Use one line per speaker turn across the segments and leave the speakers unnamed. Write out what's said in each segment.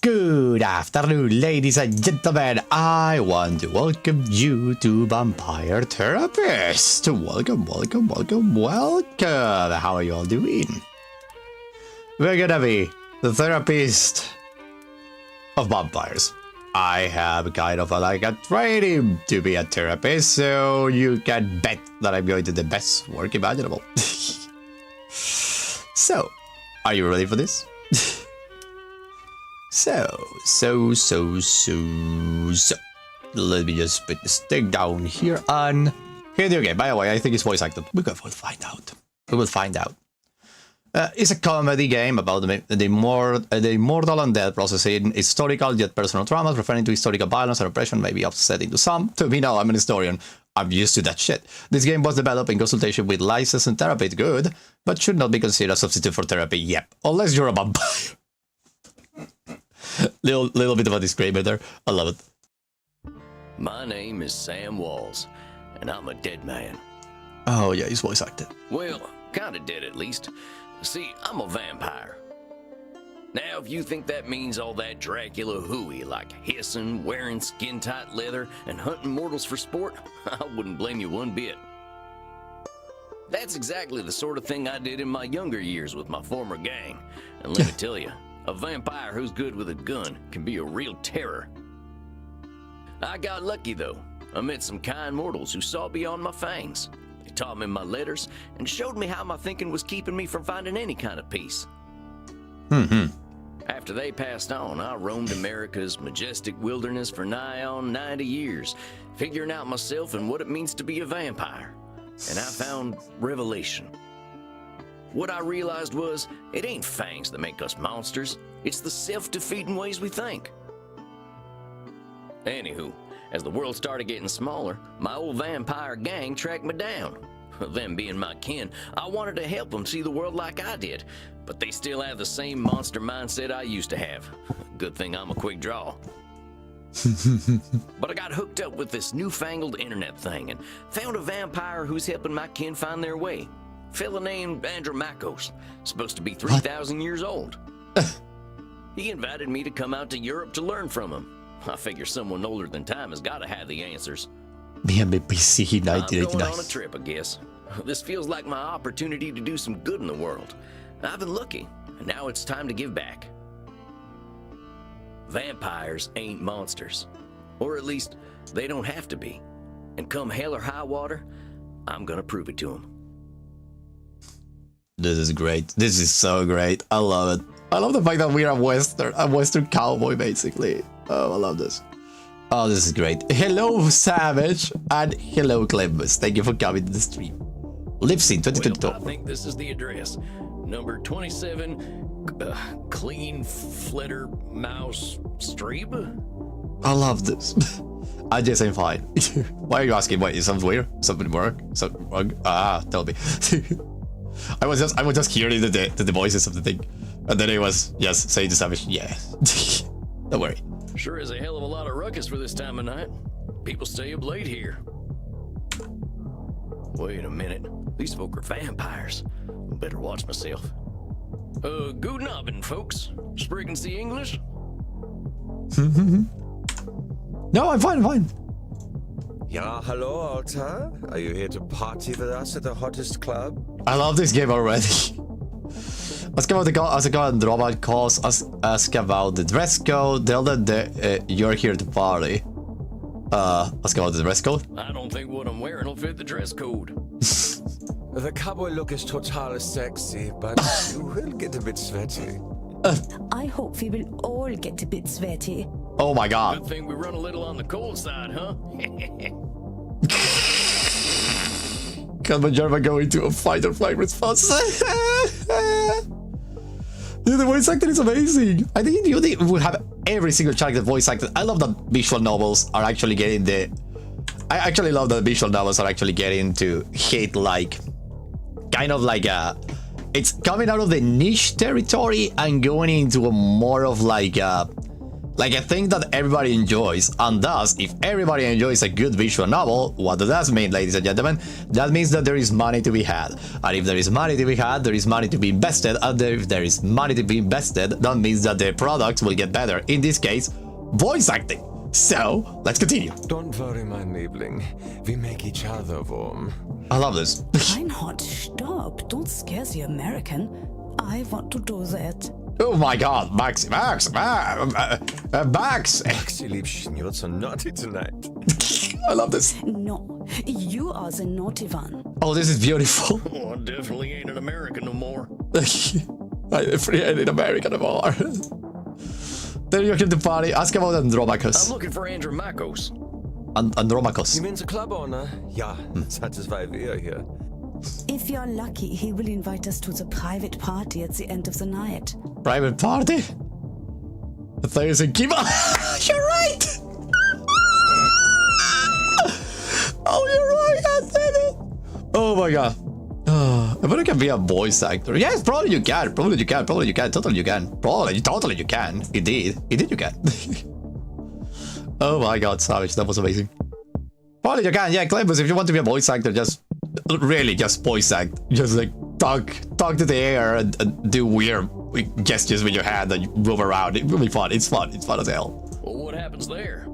Good afternoon, ladies and gentlemen. I want to welcome you to Vampire Therapist. Welcome. How are you all doing? We're gonna be the therapist of vampires. I have kind of like a training to be a therapist, so you can bet that I'm going to do the best work imaginable. So, are you ready for this? So. Let me just put this thing down here on video game. By the way, I think it's voice acted. We will find out. It's a comedy game about the immortal undead processing historical yet personal traumas, referring to historical violence and oppression may be upsetting to some. To me, no, I'm an historian. I'm used to that shit. This game was developed in consultation with licensed and therapy, good, but should not be considered a substitute for therapy. Yep, unless you're a vampire. little bit of a disclaimer there. I love it.
My name is Sam Walls, and I'm a dead man.
Oh yeah, he's voice acted.
Well, kinda dead at least. See, I'm a vampire. Now, if you think that means all that Dracula hooey, like hissing, wearing skin-tight leather, and hunting mortals for sport, I wouldn't blame you one bit. That's exactly the sort of thing I did in my younger years with my former gang. And let me tell you, a vampire who's good with a gun can be a real terror. I got lucky, though. I met some kind mortals who saw beyond my fangs. They taught me my letters and showed me how my thinking was keeping me from finding any kind of peace. After they passed on, I roamed America's majestic wilderness for nigh on 90 years, figuring out myself and what it means to be a vampire. And I found revelation. What I realized was, it ain't fangs that make us monsters. It's the self-defeating ways we think. Anywho, as the world started getting smaller, my old vampire gang tracked me down. Them being my kin, I wanted to help them see the world like I did, but they still have the same monster mindset I used to have. Good thing I'm a quick draw. But I got hooked up with this newfangled internet thing and found a vampire who's helping my kin find their way. Fella named Andromachos, supposed to be 3,000 years old. He invited me to come out to Europe to learn from him. I figure someone older than time has got to have the answers.
BC 1989.
I'm going on a trip, I guess. This feels like my opportunity to do some good in the world. I've been lucky, and now it's time to give back. Vampires ain't monsters. Or at least, they don't have to be. And come hell or high water, I'm gonna prove it to them.
This is great. This is so great. I love it. I love the fact that we're a Western cowboy, basically. Oh, I love this. Oh, this is great. Hello, Savage, and hello, Clemus. Thank you for coming to the stream. Lipsync 2022.
Well, I think this is the address. Number 27, Clean Flitter Mouse Street.
I love this. I just ain't fine. Why are you asking? Wait, is something weird? Something wrong? Something wrong? Ah, tell me. I was just hearing the voices of the thing, and then it was just saying to Savage, yeah. Don't worry.
Sure is a hell of a lot of ruckus for this time of night. People stay up late here. Wait a minute. These folk are vampires. Better watch myself. Guten Abend, folks. Sprechen Sie English?
No, I'm fine.
Yeah, hello, Alta. Are you here to party with us at the hottest club?
I love this game already. Ask about the robot calls. Ask about the dress code. Tell that you're here to party. Ask about the dress code.
I don't think what I'm wearing will fit the dress code.
The cowboy look is totally sexy, but you will get a bit sweaty.
I hope we will all get a bit sweaty.
Oh my god.
Good thing we run a little on the cold side, huh?
Can Majerva go into a fight or flight response? Dude, the voice acting is amazing. I think you would have every single character voice acted. I love that visual novels are actually getting the... I actually love that visual novels are actually getting to hit like... Kind of like a... It's coming out of the niche territory and going into a more of like a... Like a thing that everybody enjoys, and thus, if everybody enjoys a good visual novel, what does that mean, ladies and gentlemen? That means that there is money to be had. And if there is money to be had, there is money to be invested, and if there is money to be invested, that means that the products will get better. In this case, voice acting. So, let's continue.
Don't worry, my Liebling. We make each other warm.
I love this.
Reinhard, stop. Don't scare the American. I want to do that.
Oh my god, Max.
Maxi, Liebchen, you're so naughty tonight.
I love this.
No, you are the naughty one.
Oh, this is beautiful.
Oh, I definitely ain't an American no more.
I'm free in America no more. Then you come to party. Ask about Andromachus.
I'm looking for Andromachus.
Andromachus.
You mean the club owner? Ja, das ist why we are here.
If you're lucky, he will invite us to the private party at the end of the night.
Private party? I thought you said keep on. You're right! Oh, you're right, God damn it! Oh my god. I bet I can be a voice actor. Yes, probably you can. Probably you can. Probably you can. Totally you can. Totally you can. Indeed you can. Oh my god, Savage. That was amazing. Probably you can. Yeah, Clemus, if you want to be a voice actor, just really just voice act. Just like talk to the air and do weird gestures with your hand and move around. It will be fun. It's fun. It's fun as hell.
Well, what happens there?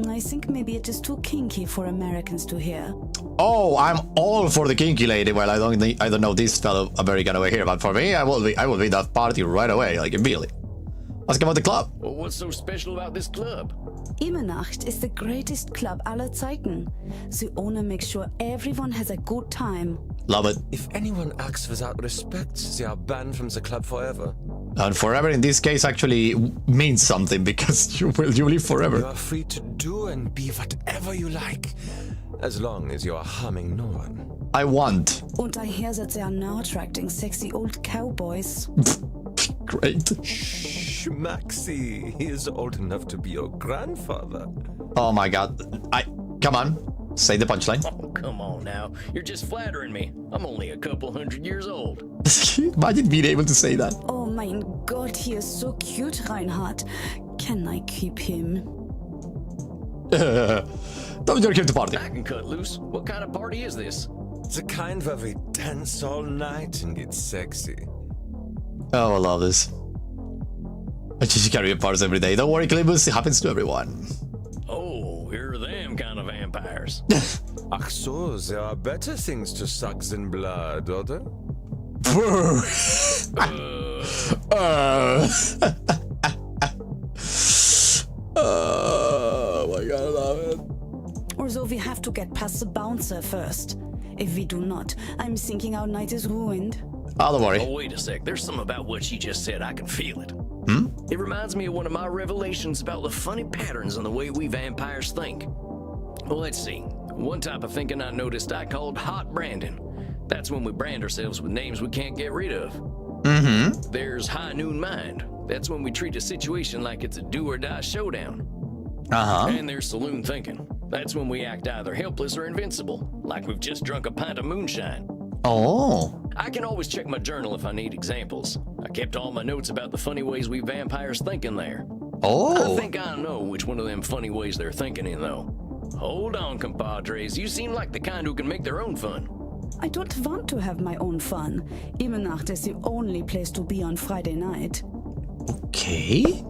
I think maybe it is too kinky for Americans to hear.
Oh, I'm all for the kinky lady. Well, I don't know this fellow American over here, but for me, I will be that party right away, like immediately. Ask about the club.
Well, what's so special about this club?
Immernacht is the greatest club aller Zeiten. The owner makes sure everyone has a good time.
Love it.
If anyone acts without respect, they are banned from the club forever.
And forever in this case actually means something because you live forever.
You are free to do and be whatever you like, as long as you are harming no one.
I want.
And I hear that they are now attracting sexy old cowboys.
Great.
Shh, Maxi, he is old enough to be your grandfather.
Oh my god. Come on. Say the punchline.
Oh, come on now. You're just flattering me. I'm only a couple 100 years old.
Imagine being able to say that.
Oh mein Gott, he is so cute, Reinhard. Can I keep him?
Don't you keep the party.
I can cut loose. What kind of party is this?
The kind where we dance all night and get sexy.
Oh, I love this. I just carry parties every day. Don't worry, Clemus. It happens to everyone.
Oh, here are them kind of vampires.
Ach so, there are better things to suck than blood, oder?
Oh my god, I love it.
Although we have to get past the bouncer first. If we do not, I'm thinking our night is ruined.
Oh, don't worry.
Oh, wait a sec. There's something about what she just said. I can feel it. It reminds me of one of my revelations about the funny patterns in the way we vampires think. Well, let's see. One type of thinking I noticed I called hot branding. That's when we brand ourselves with names we can't get rid of. There's high noon mind. That's when we treat a situation like it's a do or die showdown. And there's saloon thinking. That's when we act either helpless or invincible, like we've just drunk a pint of moonshine.
Oh.
I can always check my journal if I need examples. I kept all my notes about the funny ways we vampires think in there.
Oh.
I think I know which one of them funny ways they're thinking in, though. Hold on, compadres. You seem like the kind who can make their own fun.
I don't want to have my own fun. Immernacht is the only place to be on Friday night.
Okay.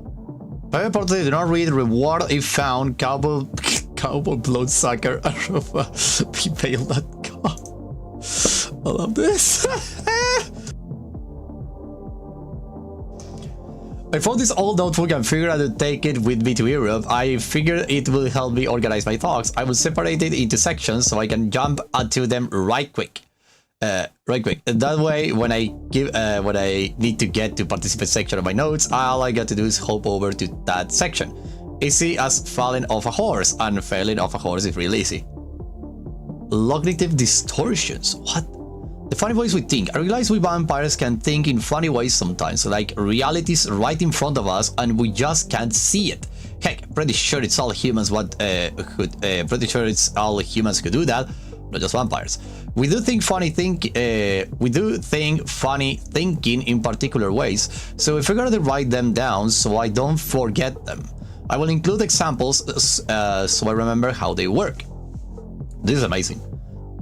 Private party, do not read reward if found. Cowboy bloodsucker. Paypal.com. I love this. I found this old notebook and figured I'd take it with me to Europe. I figured it will help me organize my thoughts. I will separate it into sections so I can jump onto them right quick. That way, when I need to get to participate section of my notes, all I got to do is hop over to that section. Easy as falling off a horse, and falling off a horse is real easy. Cognitive distortions. What? The funny ways we think. I realize we vampires can think in funny ways sometimes, like reality's right in front of us and we just can't see it. Heck, pretty sure it's all humans who do that, not just vampires. We do think funny thinking in particular ways, so I figured to write them down so I don't forget them. I will include examples so I remember how they work. This is amazing.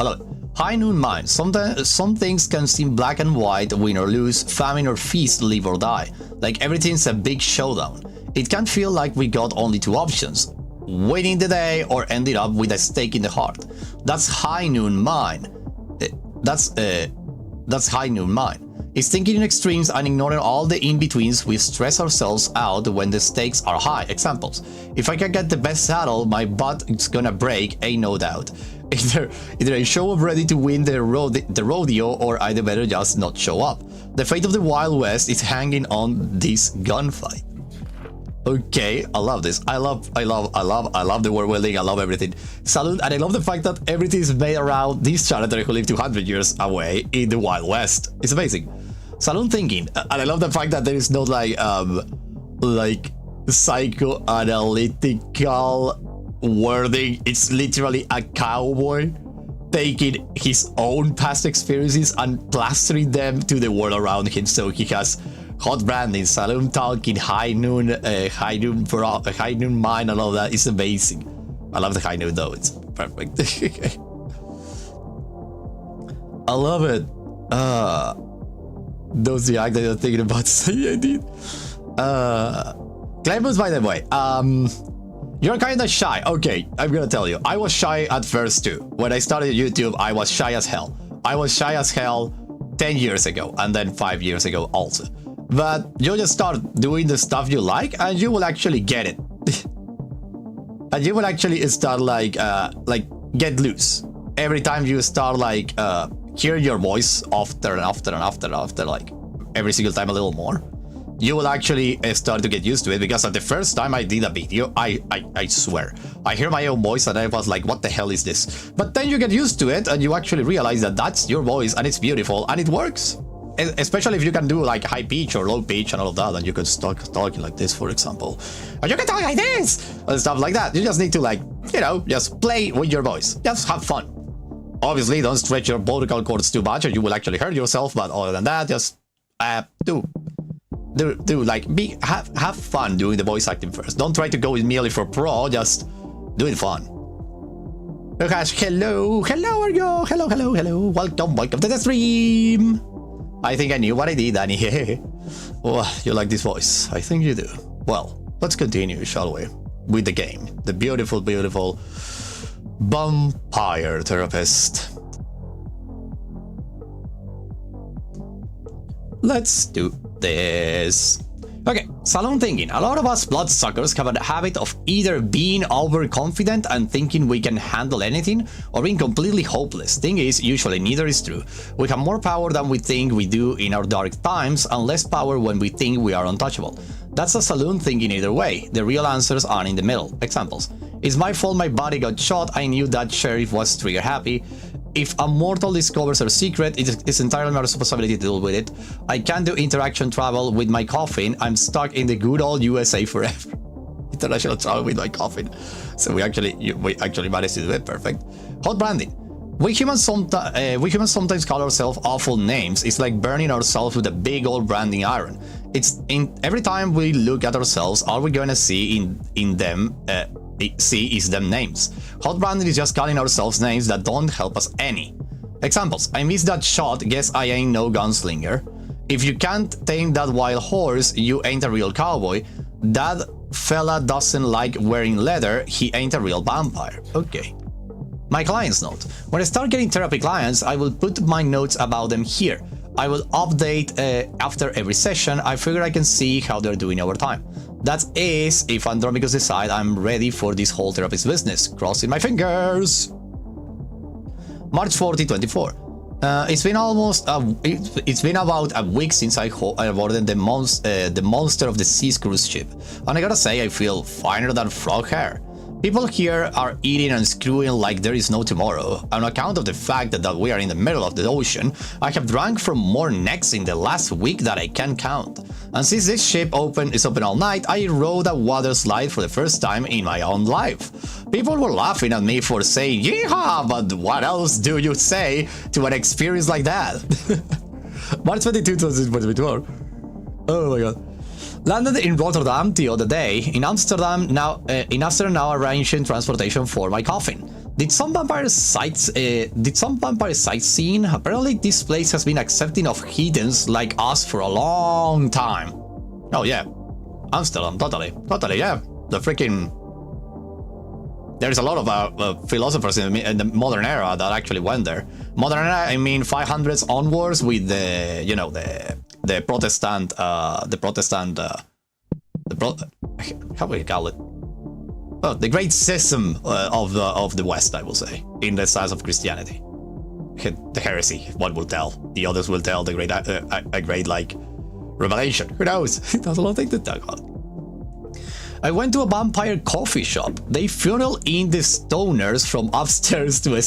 I love it. High noon mind. Sometimes some things can seem black and white, win or lose, famine or feast, live or die. Like everything's a big showdown. It can feel like we got only two options: winning the day or ending up with a stake in the heart. That's high noon mind. That's high noon mind. It's thinking in extremes and ignoring all the in-betweens. We stress ourselves out when the stakes are high. Examples: if I can get the best saddle, my butt is gonna break, ain't no doubt. Either I show up ready to win the rodeo, or I'd better just not show up. The fate of the Wild West is hanging on this gunfight. Okay, I love this. I love the world building. I love everything. Salute, and I love the fact that everything is made around this character who lived 200 years away in the Wild West. It's amazing. Saloon thinking, and I love the fact that there is no like psychoanalytical wording. It's literally a cowboy taking his own past experiences and plastering them to the world around him. So he has hot branding, saloon talking, high noon mind, and all that. It's amazing. I love the high noon though. It's perfect. I love it. Those react that you're thinking about saying I did. Clemens, by the way, you're kind of shy. Okay, I'm gonna tell you. I was shy at first too. When I started YouTube, I was shy as hell. I was shy as hell 10 years ago, and then 5 years ago also. But you just start doing the stuff you like, and you will actually get it. And you will actually start like get loose. Every time you start hear your voice after like every single time a little more, you will actually start to get used to it. Because at the first time I did a video, I swear, I hear my own voice and I was like, what the hell is this? But then you get used to it and you actually realize that that's your voice and it's beautiful and it works. Especially if you can do like high pitch or low pitch and all of that, and you can start talking like this, for example, and you can talk like this and stuff like that. You just need to just play with your voice, just have fun. Obviously, don't stretch your vocal cords too much or you will actually hurt yourself. But other than that, just have fun doing the voice acting first. Don't try to go merely for pro, just do it fun. Hello, Argo, hello, welcome to the stream. I think I knew what I did, Danny. Oh, you like this voice? I think you do. Well, let's continue, shall we? With the game. The beautiful, beautiful Vampire Therapist. Let's do this. Okay, saloon thinking. A lot of us bloodsuckers have a habit of either being overconfident and thinking we can handle anything, or being completely hopeless. Thing is, usually neither is true. We have more power than we think we do in our dark times, and less power when we think we are untouchable. That's a saloon thinking either way. The real answers are in the middle. Examples: it's my fault my body got shot, I knew that sheriff was trigger happy. If a mortal discovers our secret, it's entirely my responsibility to deal with it. I can't do interaction travel with my coffin. I'm stuck in the good old USA forever. International travel with my coffin. So we actually managed to do it. Perfect. Hot branding. We humans sometimes call ourselves awful names. It's like burning ourselves with a big old branding iron. Every time we look at ourselves, all we're gonna see is them names. Hot branding is just calling ourselves names that don't help us any. Examples: I missed that shot, guess I ain't no gunslinger. If you can't tame that wild horse, you ain't a real cowboy. That fella doesn't like wearing leather, he ain't a real vampire. Okay. My clients note. When I start getting therapy clients, I will put my notes about them here. I will update after every session. I figure I can see how they're doing over time. That is, if Andromicus decide I'm ready for this whole therapist business. Crossing my fingers. March 2024. It's been about a week since I boarded the Monster of the Seas cruise ship, and I gotta say I feel finer than frog hair. People here are eating and screwing like there is no tomorrow. On account of the fact that we are in the middle of the ocean, I have drank from more necks in the last week that I can count. And since this ship is open all night, I rode a water slide for the first time in my own life. People were laughing at me for saying yeehaw, but what else do you say to an experience like that? March 22, 2024. Oh my god. Landed in Rotterdam the other day. In Amsterdam now arranging transportation for my coffin. Did some vampire sightseeing? Apparently this place has been accepting of heathens like us for a long time. Oh yeah. Amsterdam, totally, yeah. The freaking... There's a lot of philosophers in the modern era that actually went there. Modern era, I mean 500s onwards with the, you know, the Protestant, how do you call it? Oh, the great schism of the West, I will say, in the size of Christianity. The heresy, one will tell. The others will tell the great, a great like revelation. Who knows? There's a lot of things to talk about. I went to a vampire coffee shop. They funnel in the stoners from upstairs to a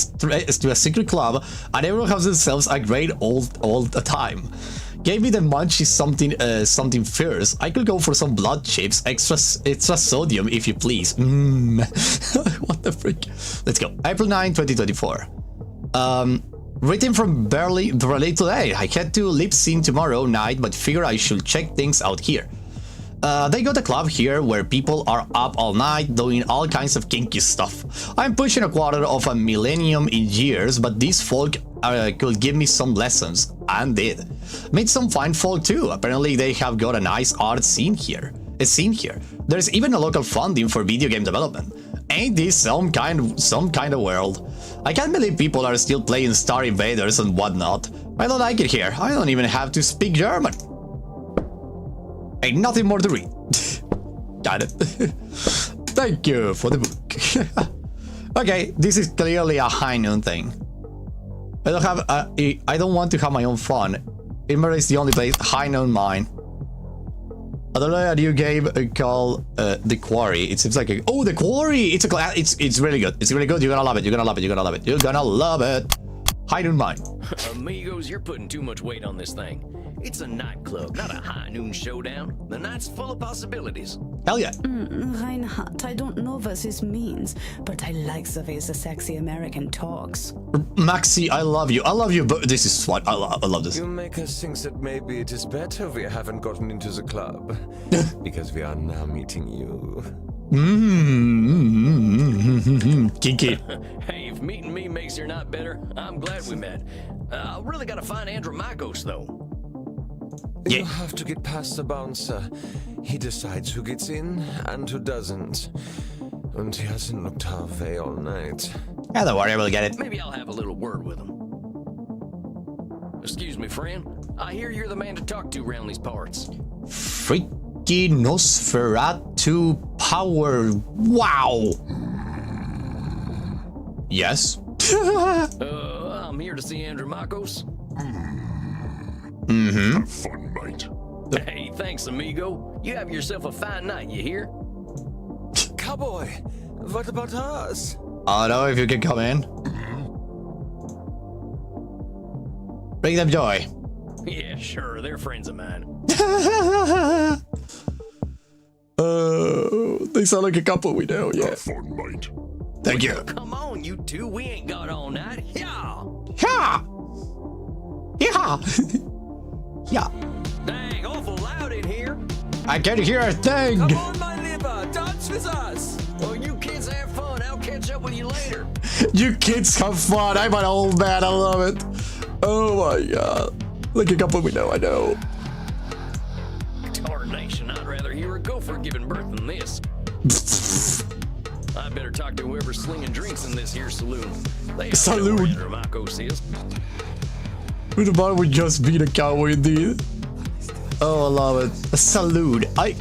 secret club, and everyone has themselves a great old time. Gave me the munchies something fierce. I could go for some blood chips, extra sodium if you please. What the frick? Let's go. April 9, 2024. Written from Berlin today. I head to Leipzig tomorrow night, but figure I should check things out here. They got a club here where people are up all night doing all kinds of kinky stuff. I'm pushing a quarter of a millennium in years, but these folk could give me some lessons, and did. Met some fine folk too. Apparently they have got a nice art scene here. There's even a local funding for video game development. Ain't this some kind of world? I can't believe people are still playing Star Invaders and whatnot. I don't like it here. I don't even have to speak German. Ain't nothing more to read. Got it. Thank you for the book. Okay, this is clearly a high noon thing. I don't want to have my own fun. Immer is the only place. High noon mine. I don't know a new game called The Quarry. It seems like a... Oh, The Quarry! It's really good. It's really good. You're gonna love it. You're gonna love it. You're gonna love it. You're gonna love it. High noon mine.
Amigos, you're putting too much weight on this thing. It's a nightclub, not a high noon showdown. The night's full of possibilities.
Hell yeah.
Reinhardt, I don't know what this means, but I like the way the sexy American talks.
Maxi, I love you. I love you, but this is what I love this.
You make us think that maybe it is better we haven't gotten into the club. Because we are now meeting you.
Kinky.
Hey, if meeting me makes your night better, I'm glad we met. I really gotta find Andromachos, though.
Yeah.
You have to get past the bouncer. He decides who gets in and who doesn't. And he hasn't looked our way all night.
Yeah, don't worry, we'll get it.
Maybe I'll have a little word with him. Excuse me, friend. I hear you're the man to talk to around these parts.
Freaky Nosferatu power. Wow. Yes.
I'm here to see Andromachos.
Have
fun, mate.
Hey, thanks, amigo. You have yourself a fine night, you hear?
Cowboy, what about us?
I don't know if you can come in. Bring them joy.
Yeah, sure. They're friends of mine.
They sound like a couple we know, yeah.
Have fun, mate.
Thank you.
Come on, you two. We ain't got all night. Yeah.
Yeah. Yeah. Yeah.
Dang, awful loud in here.
I can hear a thing.
Come on, my liver, dance with us.
Well, you kids have fun. I'll catch up with you later.
You kids have fun. I'm an old man. I love it. Oh my god. Like a couple we know, I know.
Tarnation, I'd rather hear a gopher giving birth than this. I better talk to whoever's slinging drinks in this here saloon.
Saloon.
Andromachos is.
Who the bottom would just be the cowboy indeed. Oh, I love it. A saloon. I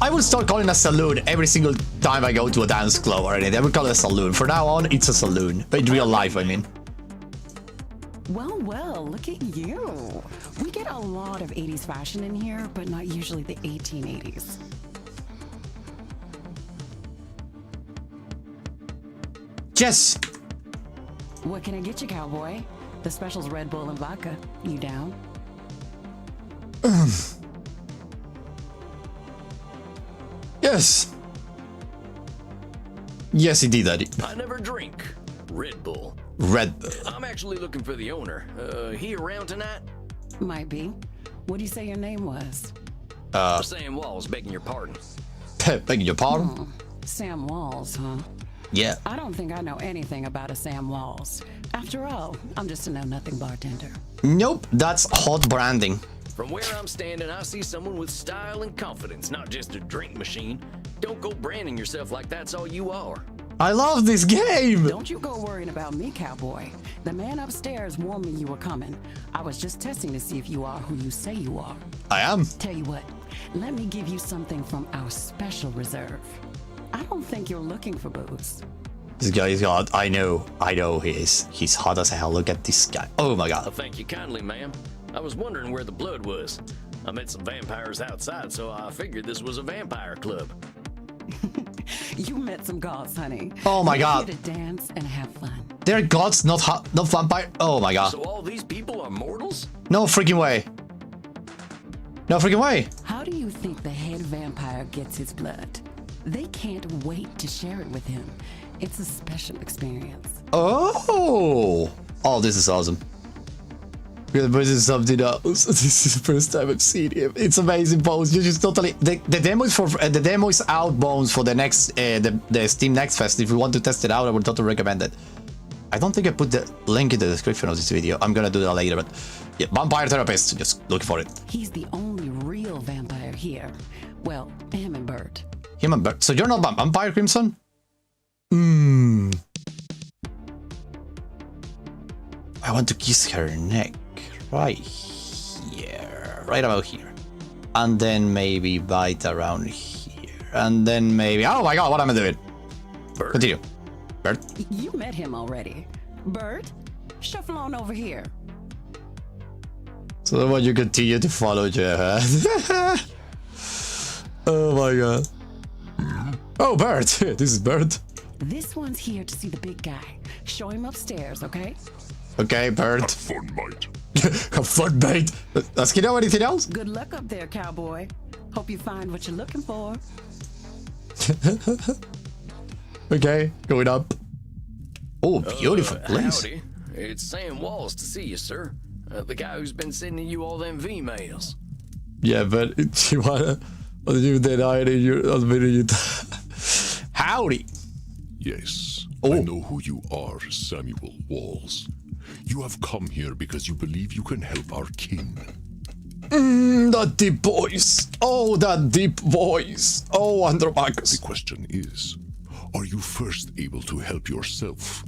would start calling a saloon every single time I go to a dance club or anything. I would call it a saloon. From now on, it's a saloon. But in real life, I mean.
Well, look at you. We get a lot of 80s fashion in here, but not usually the 1880s.
Yes!
What can I get you, cowboy? The special's Red Bull and vodka. You down?
Yes! Yes, he did, Daddy.
I never drink Red Bull.
Red Bull.
I'm actually looking for the owner. He around tonight?
Might be. What do you say your name was?
Sam Walls, begging your pardon.
Begging your pardon?
Sam Walls, huh?
Yeah.
I don't think I know anything about a Sam Walls. After all, I'm just a know-nothing bartender.
Nope, that's hot branding.
From where I'm standing, I see someone with style and confidence, not just a drink machine. Don't go branding yourself like that's all you are.
I love this game!
Don't you go worrying about me, cowboy. The man upstairs warned me you were coming. I was just testing to see if you are who you say you are.
I am.
Tell you what, let me give you something from our special reserve. I don't think you're looking for booze.
This guy is hot. I know he is. He's hot as hell. Look at this guy. Oh my god.
Well, thank you kindly, ma'am. I was wondering where the blood was. I met some vampires outside, so I figured this was a vampire club.
You met some gods, honey.
Oh my
We're
god.
here to dance and have fun.
They're gods, not vampire. Oh my god.
So all these people are mortals?
No freaking way. No freaking way.
How do you think the head vampire gets his blood? They can't wait to share it with him. It's a special experience.
Oh. Oh, this is awesome. This is something else. This is the first time I've seen him. It's amazing, Bones. You just totally the demo is for the demo is out, Bones, for the next the Steam Next Fest. If you want to test it out, I would totally recommend it. I don't think I put the link in the description of this video. I'm gonna do that later, but yeah, vampire therapist. Just looking for it.
He's the only real vampire here. Well, him and Bert.
Him and Bert. So you're not vampire, Crimson? I want to kiss her neck. Right here. Right about here. And then maybe bite around here. And then maybe... Oh my god, what am I doing?
Bert?
Continue. Bert?
You met him already. Bert, shuffle on over here.
So then what, you continue to follow Jeff, huh? Oh my god. Oh, Bert! This is Bert.
This one's here to see the big guy. Show him upstairs, okay?
Okay, Bert.
Fun, mate.
Have fun, mate. Does he know anything else?
Good luck up there, cowboy. Hope you find what you're looking for.
Okay, going up. Oh, beautiful place.
Howdy. It's Sam Walls to see you, sir. The guy who's been sending you all them V-mails.
Yeah, but you wanna you deny it in your Howdy.
Yes,
Oh.
I know who you are, Samuel Walls. You have come here because you believe you can help our king.
That deep voice. Oh, that deep voice. Oh,
The
Andromachus.
question is, are you first able to help yourself?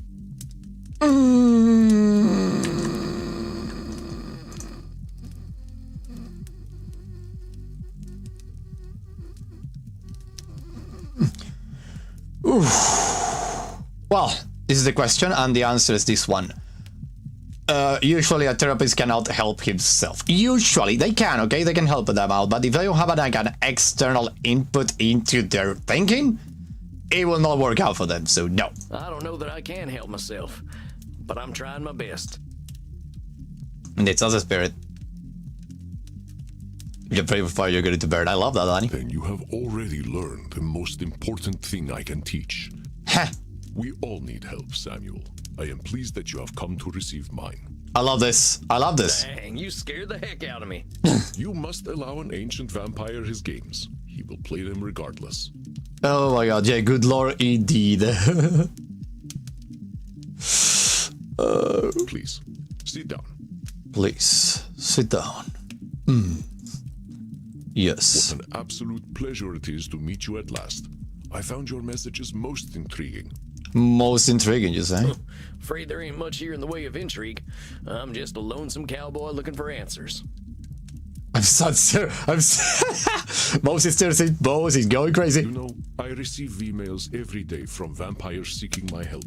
Well, this is the question, and the answer is this one. Usually a therapist cannot help himself. Usually they can, okay? They can help them out, but if they don't have like an external input into their thinking, it will not work out for them, so no.
I don't know that I can help myself, but I'm trying my best.
And it's as a spirit. You pray for fire, you're going to burn. I love that, Danny.
Then you have already learned the most important thing I can teach.
Heh.
We all need help, Samuel. I am pleased that you have come to receive mine.
I love this. I love this.
Dang, you scared the heck out of me.
You must allow an ancient vampire his games. He will play them regardless.
Oh my god, yeah, good lore indeed.
Please, sit down.
Please, sit down. Yes.
What an absolute pleasure it is to meet you at last. I found your messages most intriguing.
Most intriguing, you say?
Afraid there ain't much here in the way of intrigue. I'm just a lonesome cowboy looking for answers.
I'm sad, sir. Moses is still saying, Moses is going crazy.
You know, I receive emails every day from vampires seeking my help.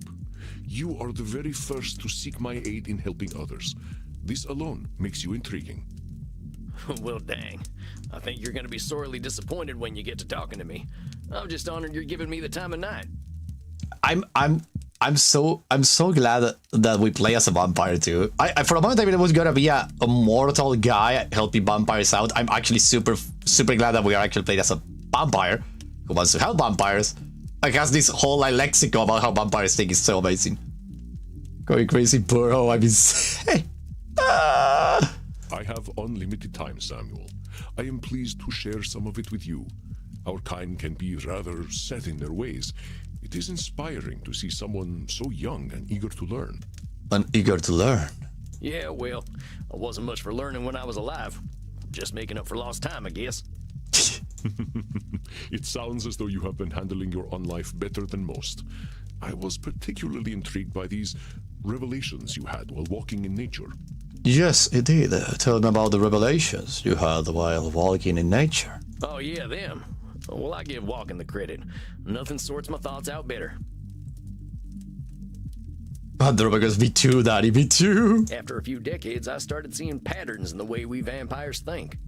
You are the very first to seek my aid in helping others. This alone makes you intriguing.
Well, dang. I think you're gonna be sorely disappointed when you get to talking to me. I'm just honored you're giving me the time of night.
I'm so glad that we play as a vampire too. I for a moment I mean it was gonna be a mortal guy helping vampires out. I'm actually super glad that we are actually playing as a vampire who wants to help vampires. Like, has this whole like lexicon about how vampires think is so amazing. Going crazy, bro. I'm insane.
I have unlimited time, Samuel. I am pleased to share some of it with you. Our kind can be rather set in their ways. It is inspiring to see someone so young and eager to learn.
And eager to learn.
Yeah, well, I wasn't much for learning when I was alive. Just making up for lost time, I guess.
It sounds as though you have been handling your own life better than most. I was particularly intrigued by these revelations you had while walking in nature.
Yes, indeed. Tell me about the revelations you had while walking in nature.
Oh, yeah, them. Well, I give walking the credit. Nothing sorts my thoughts out better.
Andromagus V2, Daddy, V2.
After a few decades, I started seeing patterns in the way we vampires think.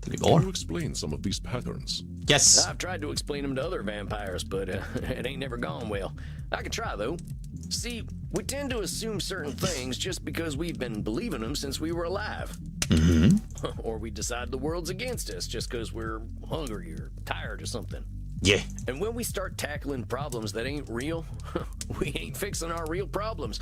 Tell me
Can
more.
you explain some of these patterns?
Yes.
I've tried to explain them to other vampires, but it ain't never gone well. I can try, though. See, we tend to assume certain things just because we've been believing them since we were alive.
Mm-hmm.
Or we decide the world's against us just because we're hungry or tired or something.
Yeah.
And when we start tackling problems that ain't real, we ain't fixing our real problems.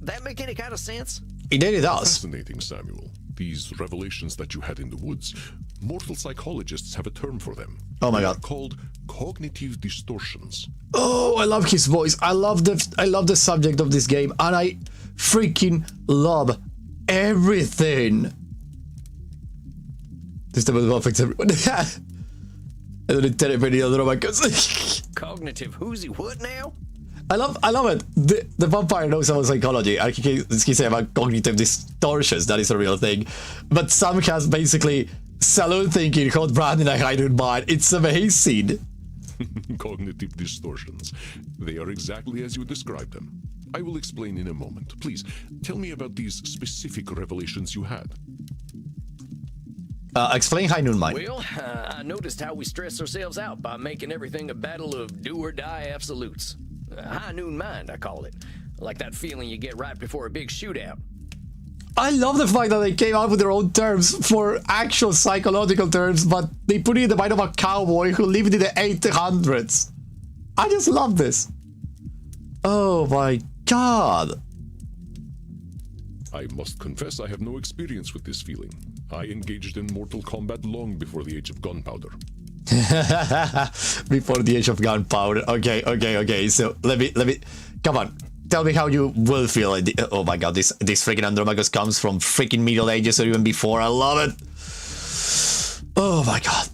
That make any kind of sense?
Indeed it does.
Fascinating, Samuel. These revelations that you had in the woods, mortal psychologists have a term for them.
Oh my
They
God.
are called cognitive distortions.
Oh, I love his voice. I love the subject of this game, and I freaking love everything. This devil affects everyone. I don't terribly Andromagus.
Cognitive whoozy what now?
I love it. The vampire knows about psychology. And he say about cognitive distortions. That is a real thing. But Sam has basically saloon thinking, hot brand in a hidden mind. It's amazing.
Cognitive distortions. They are exactly as you described them. I will explain in a moment. Please, tell me about these specific revelations you had.
Explain high noon mind.
Well, I noticed how we stress ourselves out by making everything a battle of do or die absolutes. High noon mind, I call it. Like that feeling you get right before a big shootout.
I love the fact that they came out with their own terms for actual psychological terms, but they put it in the mind of a cowboy who lived in the 1800s. I just love this. Oh my god.
I must confess I have no experience with this feeling. I engaged in mortal combat long before the age of gunpowder.
Before the age of gunpowder. Okay. So let me. Come on. Tell me how you will feel. Oh my god, this freaking Andromagus comes from freaking Middle Ages or even before. I love it. Oh my god.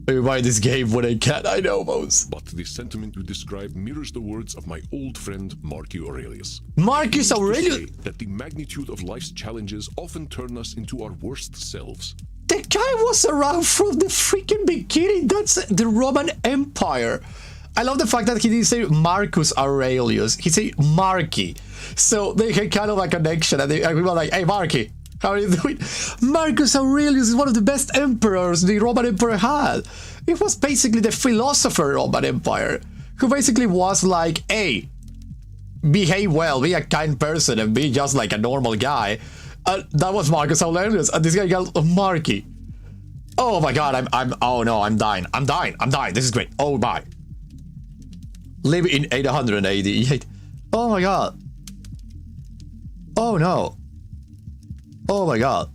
I buy this game when I can. I know, most.
But the sentiment you describe mirrors the words of my old friend Marcus Aurelius.
Marcus
He used to
Aurelius.
say that the magnitude of life's challenges often turn us into our worst selves.
The guy was around from the freaking beginning. That's the Roman Empire. I love the fact that he didn't say Marcus Aurelius. He said Marky. So they had kind of a connection. And we were like, hey, Marky, how are you doing? Marcus Aurelius is one of the best emperors the Roman Empire had. It was basically the philosopher Roman Empire, who basically was like, hey, behave well, be a kind person, and be just like a normal guy. That was Marcus Aurelius, and this guy got Marky. Oh my god, I'm dying. This is great. Oh my. Live in 888. Oh my god. Oh no. Oh my god.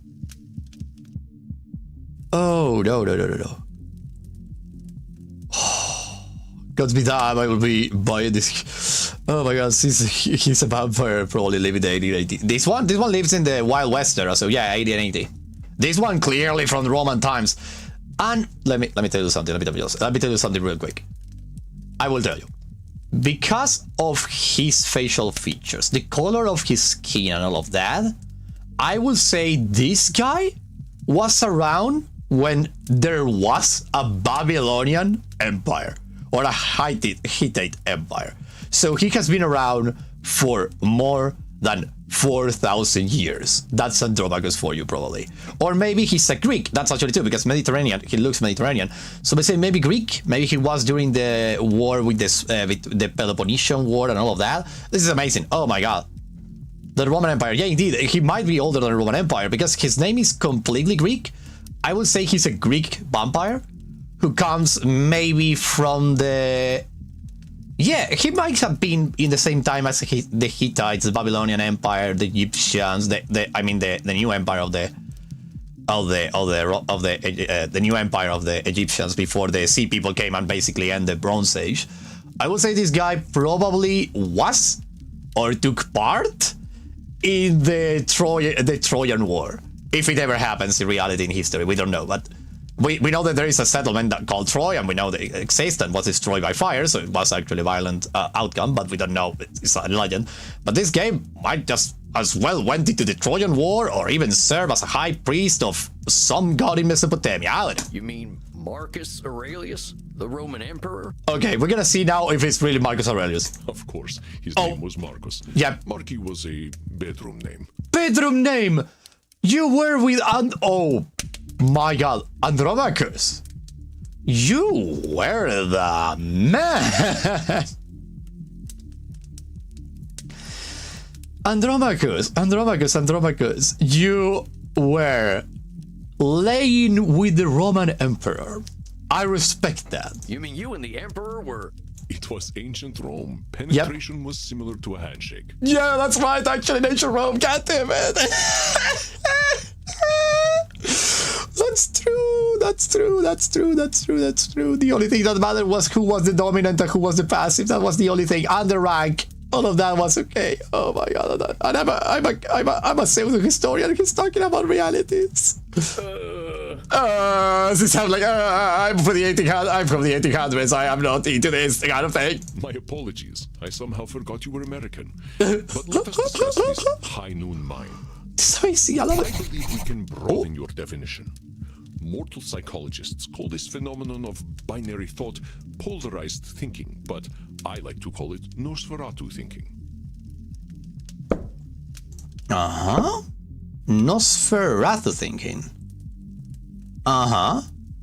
Oh no. God's be damn, I will be buying this. Oh my god, he's a vampire, probably living in the 1880. This one lives in the Wild West era, so yeah, 1880. This one clearly from the Roman times. And let me tell you something. Let me tell you something real quick. I will tell you. Because of his facial features, the color of his skin and all of that, I will say this guy was around when there was a Babylonian empire or a Hittite empire. So he has been around for more than 4,000 years. That's Andromagus for you, probably. Or maybe he's a Greek. That's actually too, because Mediterranean, he looks Mediterranean. So they say maybe Greek. Maybe he was during the war with the Peloponnesian War and all of that. This is amazing. Oh my god. The Roman Empire. Yeah, indeed. He might be older than the Roman Empire because his name is completely Greek. I would say he's a Greek vampire. who comes maybe from the... Yeah, he might have been in the same time as the Hittites, the Babylonian Empire, the Egyptians, the new empire of the new empire of the Egyptians before the Sea People came and basically ended the Bronze Age. I would say this guy probably was or took part in the Trojan War, if it ever happens in reality in history. We don't know, but we know that there is a settlement called Troy, and we know that it exists and was destroyed by fire, so it was actually a violent outcome, but we don't know. It's a legend. But this game might just as well went into the Trojan War, or even serve as a high priest of some god in Mesopotamia. I don't know.
You mean Marcus Aurelius, the Roman emperor?
Okay, we're gonna see now if it's really Marcus Aurelius.
Of course, his name was Marcus.
Yeah.
Marky was a bedroom name.
Bedroom name! You were with oh my god, Andromachus! You were the man! Andromachus, you were laying with the Roman emperor. I respect that.
You mean you and the emperor were...
It was ancient Rome. Penetration was similar to a handshake.
Yeah, that's right, actually, in ancient Rome. God damn it. That's true. The only thing that mattered was who was the dominant and who was the passive. That was the only thing. And the rank. All of that was okay. Oh my god. And I'm a pseudo historian. He's talking about realities. This sounds like I'm from the 1800s. I am not into this kind of thing.
My apologies. I somehow forgot you were American. But let us discuss this high noon mine.
I
believe we can broaden your definition. Mortal psychologists call this phenomenon of binary thought polarized thinking, but I like to call it Nosferatu thinking.
Nosferatu thinking.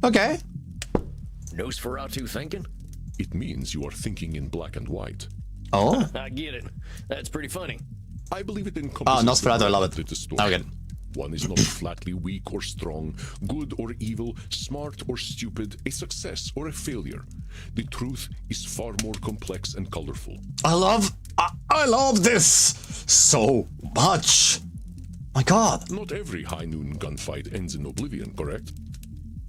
Okay.
Nosferatu thinking?
It means you are thinking in black and white.
Oh.
I get it. That's pretty funny.
I believe it encompasses
Nosferatu, I love it.
the distortion.
Okay.
One is not flatly weak or strong, good or evil, smart or stupid, a success or a failure. The truth is far more complex and colorful.
I love this so much. My god.
Not every high noon gunfight ends in oblivion, correct?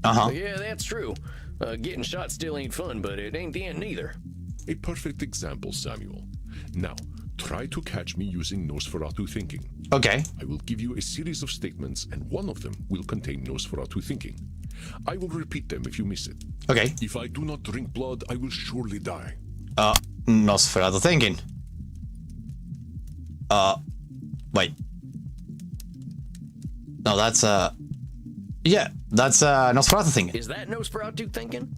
Yeah, that's true. Getting shot still ain't fun, but it ain't the end neither.
A perfect example, Samuel. Now, try to catch me using Nosferatu thinking.
Okay.
I will give you a series of statements, and one of them will contain Nosferatu thinking. I will repeat them if you miss it.
Okay.
If I do not drink blood, I will surely die.
Nosferatu thinking. Wait. No, that's yeah, that's Nosferatu thinking.
Is that Nosferatu thinking?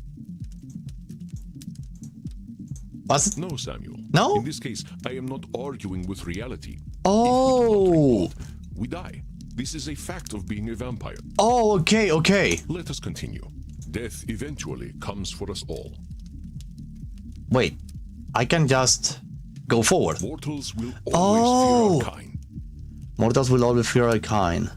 Was it?
No, Samuel.
No?
In this case, I am not arguing with reality.
Oh.
We die. This is a fact of being a vampire.
Oh, okay.
Let us continue. Death eventually comes for us all.
Wait, I can just go forward.
Mortals will always fear our kind.
Mortals will always fear our kind.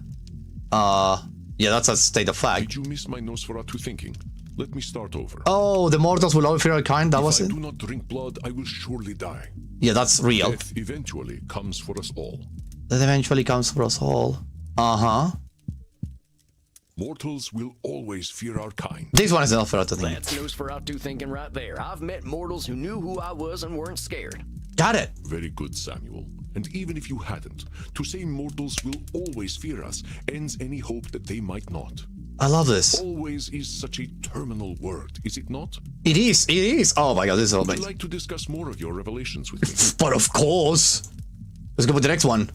Yeah, that's a state of fact.
Did you miss my Nosferatu thinking? Let me start over.
Oh, the mortals will always fear our kind. That was it.
If I do not drink blood, I will surely die.
Yeah, that's real.
Death eventually comes for us all.
That eventually comes for us all.
Mortals will always fear our kind.
This one is Nosferatu thinking.
That's Nosferatu thinking right there. I've met mortals who knew who I was and weren't scared.
Got it.
Very good, Samuel. And even if you hadn't, to say mortals will always fear us ends any hope that they might not.
I love this.
Always is such a terminal word, is it not?
It is. Oh my god, this is
Would
amazing.
you like to discuss more of your revelations with me?
But of course. Let's go with the next one.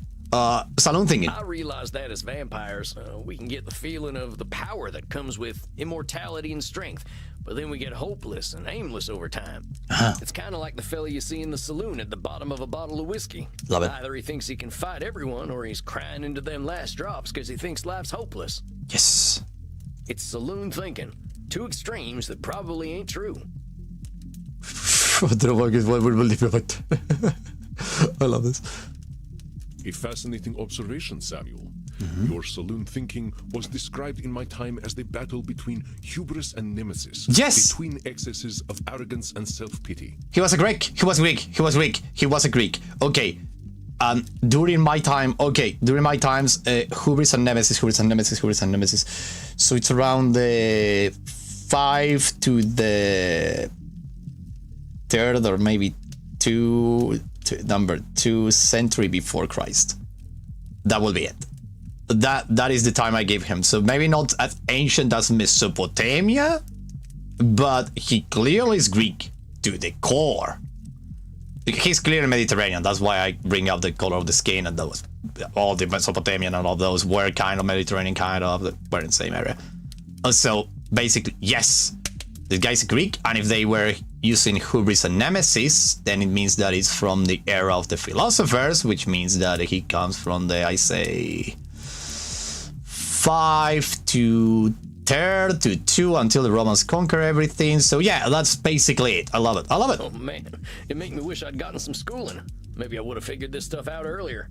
Saloon thinking.
I realize that as vampires, we can get the feeling of the power that comes with immortality and strength, but then we get hopeless and aimless over time. It's kind of like the fella you see in the saloon at the bottom of a bottle of whiskey.
Love it.
Either he thinks he can fight everyone, or he's crying into them last drops because he thinks life's hopeless.
Yes.
It's saloon thinking. Two extremes that probably ain't true.
I love this.
A fascinating observation, Samuel. Your saloon thinking was described in my time as the battle between hubris and nemesis.
Yes!
Between excesses of arrogance and self-pity.
He was a Greek. He was Greek. He was Greek. He was a Greek. Okay. During my time, during my times, hubris and nemesis, hubris and nemesis, hubris and nemesis. So it's around the 5 to the 3rd or maybe number 2 century before Christ. That will be it. That is the time I gave him. So maybe not as ancient as Mesopotamia, but he clearly is Greek to the core. He's clearly Mediterranean. That's why I bring up the color of the skin and those. All the Mesopotamian and all those were kind of Mediterranean, kind of. We're in the same area. So basically, yes, the guy's Greek, and if they were using hubris and nemesis, then it means that it's from the era of the philosophers, which means that he comes from the, I say, 5 to 3rd to 2 until the Romans conquer everything. So yeah, that's basically it. I love it. I love it.
Oh man, it makes me wish I'd gotten some schooling. Maybe I would have figured this stuff out earlier.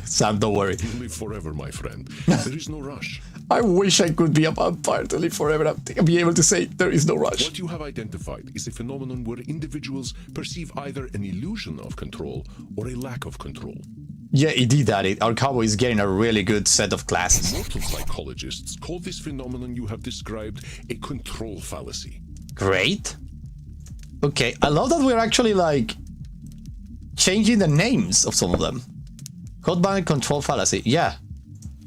Sam, don't worry.
You live forever, my friend. There is no rush.
I wish I could be a vampire to live forever and be able to say there is no rush.
What you have identified is a phenomenon where individuals perceive either an illusion of control or a lack of control.
Yeah, he did that. Our cowboy is getting a really good set of classes.
Mortal psychologists call this phenomenon you have described a control fallacy.
Great. Okay, I love that we're actually like changing the names of some of them. Code bind control fallacy. Yeah.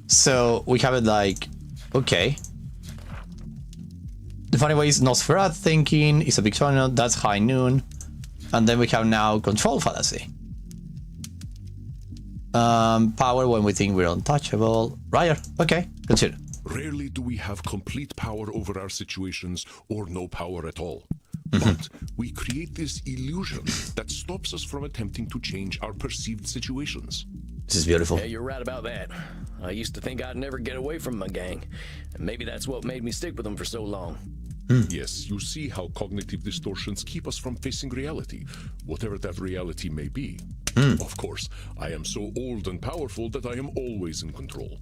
So we have it like, okay. The funny way is Nosferatu thinking is a Victorian, that's high noon. And then we have now control fallacy. Power when we think we're untouchable. Right, okay, consider.
Rarely do we have complete power over our situations or no power at all. But we create this illusion that stops us from attempting to change our perceived situations.
This is beautiful.
Yeah, you're right about that. I used to think I'd never get away from my gang. And maybe that's what made me stick with them for so long.
Yes, you see how cognitive distortions keep us from facing reality, whatever that reality may be. Of course, I am so old and powerful that I am always in control.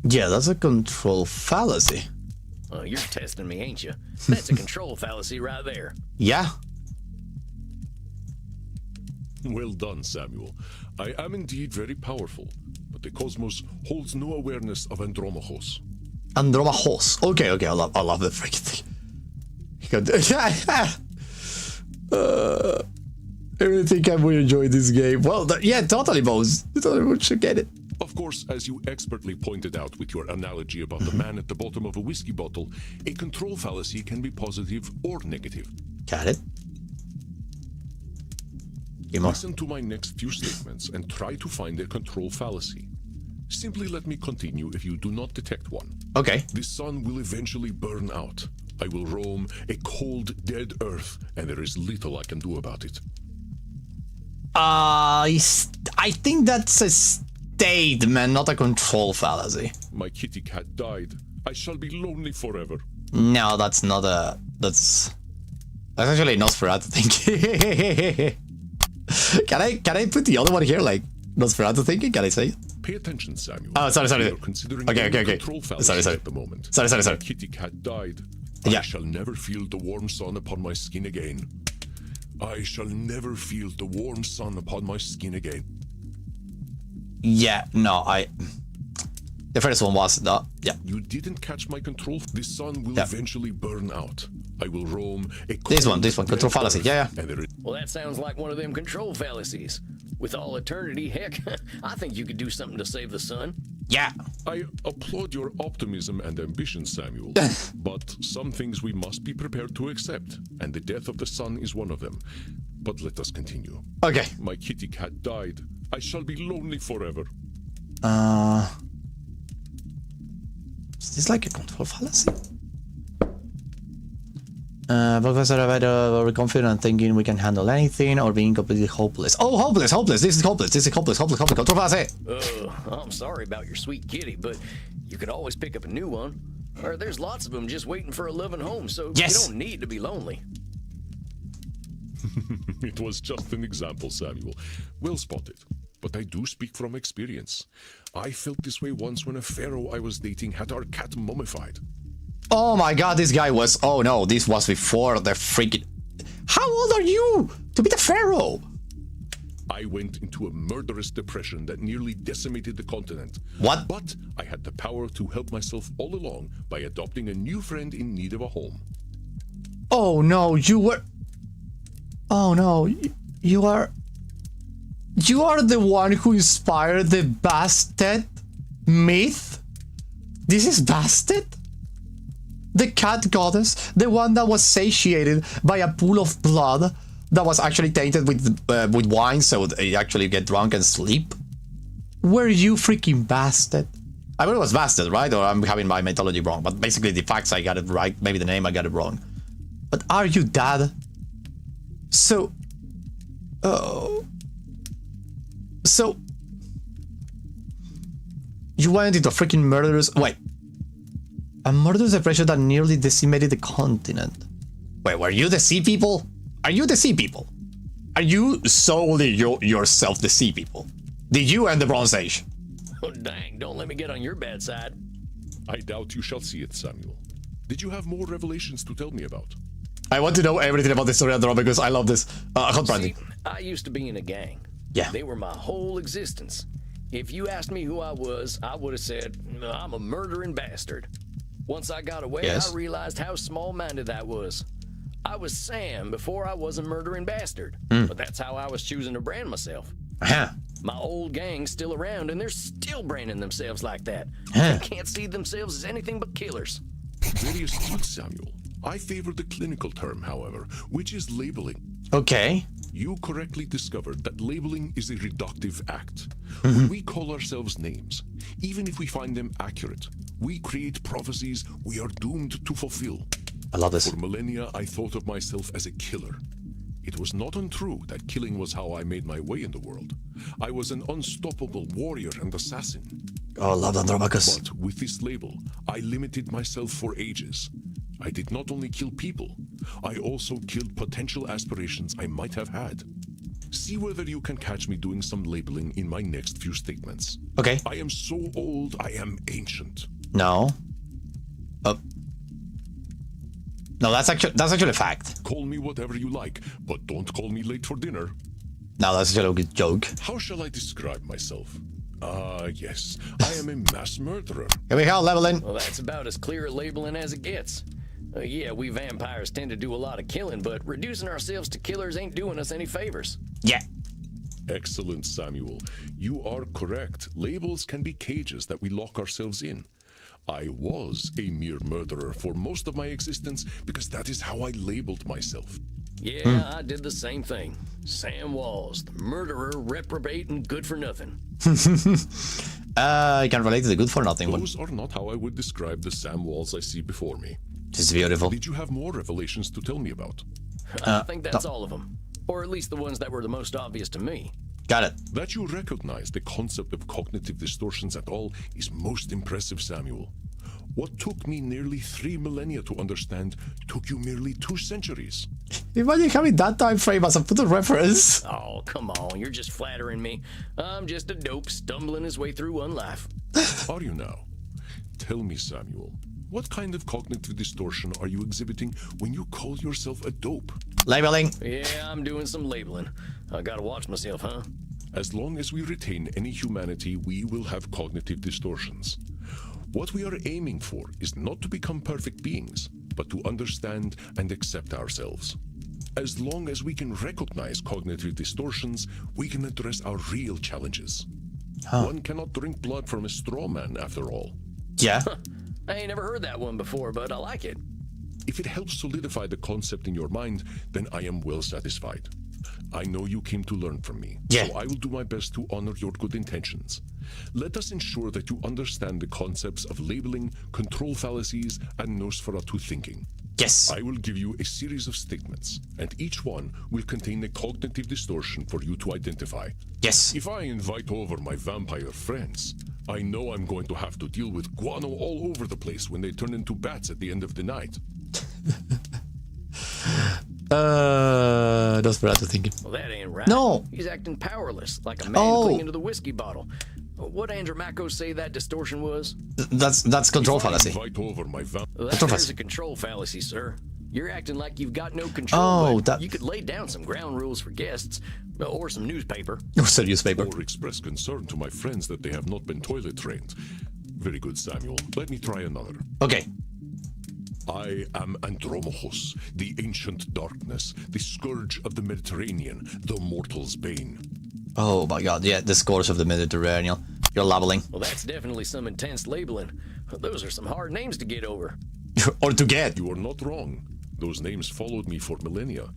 Yeah, that's a control fallacy.
You're testing me, ain't you? That's a control fallacy right there.
Yeah.
Well done, Samuel. I am indeed very powerful, but the cosmos holds no awareness of Andromachos.
Andromachos. Okay, I love the freaking thing. I really think I will enjoy this game. Well, yeah, totally, Bones. Totally should get it.
Of course, as you expertly pointed out with your analogy about the man at the bottom of a whiskey bottle, a control fallacy can be positive or negative.
Got it. Give more.
Listen to my next few statements and try to find a control fallacy. Simply let me continue if you do not detect one.
Okay.
The sun will eventually burn out. I will roam a cold, dead earth, and there is little I can do about it.
I think that's a statement, not a control fallacy.
My kitty cat died. I shall be lonely forever.
No, that's not a... That's actually Nosferatu thinking. Can I put the other one here, like Nosferatu thinking? Can I say it?
Pay attention, Samuel.
Oh, sorry.
You are considering
Okay.
control fallacies
Sorry.
at the moment.
Sorry.
My kitty cat died.
Yeah.
I shall never feel the warm sun upon my skin again. I shall never feel the warm sun upon my skin again.
Yeah, no, the first one was the... Yeah.
You didn't catch my control. The sun will eventually burn out. I will roam a
This one, control fallacy. Yeah.
And there is
Well, that sounds like one of them control fallacies. With all eternity, heck, I think you could do something to save the sun.
Yeah.
I applaud your optimism and ambition, Samuel. But some things we must be prepared to accept, and the death of the sun is one of them. But let us continue.
Okay.
My kitty cat died. I shall be lonely forever.
Is this like a control fallacy? Because we're confident thinking we can handle anything or being completely hopeless. Oh, hopeless. This is hopeless. Control fallacy.
I'm sorry about your sweet kitty, but you could always pick up a new one. Or there's lots of them just waiting for a loving home, so
Yes.
you don't need to be lonely.
It was just an example, Samuel. Well spotted. But I do speak from experience. I felt this way once when a pharaoh I was dating had our cat mummified.
Oh my god, this guy was... Oh no, this was before the freaking... How old are you to be the pharaoh?
I went into a murderous depression that nearly decimated the continent.
What?
But I had the power to help myself all along by adopting a new friend in need of a home.
Oh no, you were... Oh no, you are... You are the one who inspired the Bastet myth? This is Bastet? The cat goddess? The one that was satiated by a pool of blood that was actually tainted with wine so they actually get drunk and sleep? Were you freaking Bastet? I believe it was Bastet, right? Or I'm having my mythology wrong, but basically the facts I got it right, maybe the name I got it wrong. But are you dad? So... Oh... So... You went into a freaking murderous... Wait. A murderous depression that nearly decimated the continent. Wait, were you the sea people? Are you the sea people? Are you solely yourself the sea people? Did you end the Bronze Age?
Oh, dang, don't let me get on your bad side.
I doubt you shall see it, Samuel. Did you have more revelations to tell me about?
I want to know everything about the story of the because I love this. Hot Brandy.
See, I used to be in a gang.
Yeah.
They were my whole existence. If you asked me who I was, I would have said, I'm a murdering bastard. Once I got away,
Yes.
I realized how small-minded that was. I was Sam before I was a murdering bastard. But that's how I was choosing to brand myself.
Huh.
My old gang's still around, and they're still branding themselves like that.
Huh.
They can't see themselves as anything but killers.
Very astute, Samuel. I favor the clinical term, however, which is labeling.
Okay.
You correctly discovered that labeling is a reductive act. When we call ourselves names, even if we find them accurate, we create prophecies we are doomed to fulfill.
I love this.
For millennia, I thought of myself as a killer. It was not untrue that killing was how I made my way in the world. I was an unstoppable warrior and assassin.
Oh, I love Andromachus.
But with this label, I limited myself for ages. I did not only kill people, I also killed potential aspirations I might have had. See whether you can catch me doing some labeling in my next few statements.
Okay.
I am so old, I am ancient.
No. No, that's actually a fact.
Call me whatever you like, but don't call me late for dinner.
No, that's actually a good joke.
How shall I describe myself? Yes, I am a mass murderer.
Here we go, leveling.
Well, that's about as clear a labeling as it gets. Yeah, we vampires tend to do a lot of killing, but reducing ourselves to killers ain't doing us any favors.
Yeah.
Excellent, Samuel. You are correct. Labels can be cages that we lock ourselves in. I was a mere murderer for most of my existence because that is how I labeled myself.
Yeah, I did the same thing. Sam Walls, the murderer, reprobate, and good for nothing.
I can relate to the good for nothing one.
Those are not how I would describe the Sam Walls I see before me.
It's beautiful.
Did you have more revelations to tell me about?
I think that's all of them. Or at least the ones that were the most obvious to me.
Got it.
That you recognize the concept of cognitive distortions at all is most impressive, Samuel. What took me nearly 3 millennia to understand took you merely 2 centuries.
Imagine having that time frame as a put reference.
Oh, come on, you're just flattering me. I'm just a dope stumbling his way through one life.
Are you now? Tell me, Samuel, what kind of cognitive distortion are you exhibiting when you call yourself a dope?
Labeling.
Yeah, I'm doing some labeling. I gotta watch myself, huh?
As long as we retain any humanity, we will have cognitive distortions. What we are aiming for is not to become perfect beings, but to understand and accept ourselves. As long as we can recognize cognitive distortions, we can address our real challenges. One cannot drink blood from a straw man, after all.
Yeah.
I ain't never heard that one before, but I like it.
If it helps solidify the concept in your mind, then I am well satisfied. I know you came to learn from me,
Yeah.
so I will do my best to honor your good intentions. Let us ensure that you understand the concepts of labeling, control fallacies, and Nosferatu thinking.
Yes.
I will give you a series of statements, and each one will contain a cognitive distortion for you to identify.
Yes.
If I invite over my vampire friends, I know I'm going to have to deal with guano all over the place when they turn into bats at the end of the night.
Desperado thinking.
Well, that ain't right.
No.
He's acting powerless, like a man clinging to the whiskey bottle. What Andromaco say that distortion was?
That's control fallacy.
Invite over my
There's a control fallacy, sir. You're acting like you've got no control.
Oh,
but you could lay down some ground rules for guests, or some newspaper.
Or newspaper.
Or express concern to my friends that they have not been toilet trained. Very good, Samuel. Let me try another.
Okay.
I am Andromachos, the ancient darkness, the scourge of the Mediterranean, the mortal's bane.
Oh my god, yeah, the scourge of the Mediterranean. You're labeling.
Well, that's definitely some intense labeling. Those are some hard names to get over.
Or to get.
You are not wrong. Those names followed me for millennia.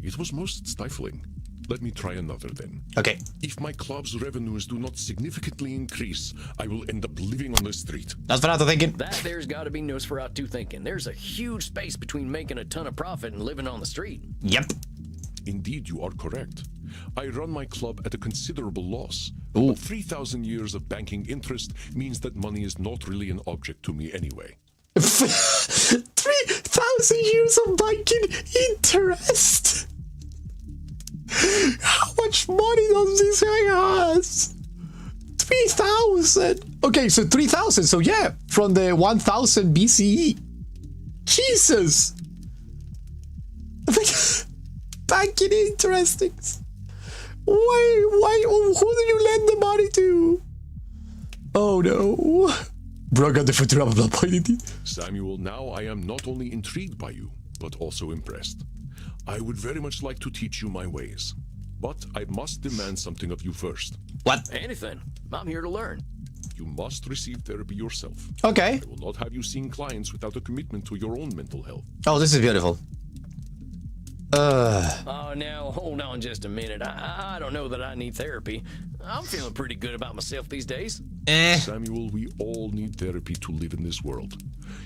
It was most stifling. Let me try another then.
Okay.
If my club's revenues do not significantly increase, I will end up living on the street.
Nosferatu thinking.
That there's got to be Nosferatu thinking. There's a huge space between making a ton of profit and living on the street.
Yep.
Indeed, you are correct. I run my club at a considerable loss.
Ooh.
But 3,000 years of banking interest means that money is not really an object to me anyway.
3,000 years of banking interest. How much money does this guy has? 3,000. Okay, so 3,000. So yeah, from the 1,000 BCE. Jesus. Banking interest. Why? Who do you lend the money to? Oh no. Bro got the Futurama blood pointing.
Samuel, now I am not only intrigued by you, but also impressed. I would very much like to teach you my ways, but I must demand something of you first.
What?
Anything. I'm here to learn.
You must receive therapy yourself.
Okay.
I will not have you seeing clients without a commitment to your own mental health.
Oh, this is beautiful.
Oh, now, hold on just a minute. I don't know that I need therapy. I'm feeling pretty good about myself these days.
Samuel, we all need therapy to live in this world.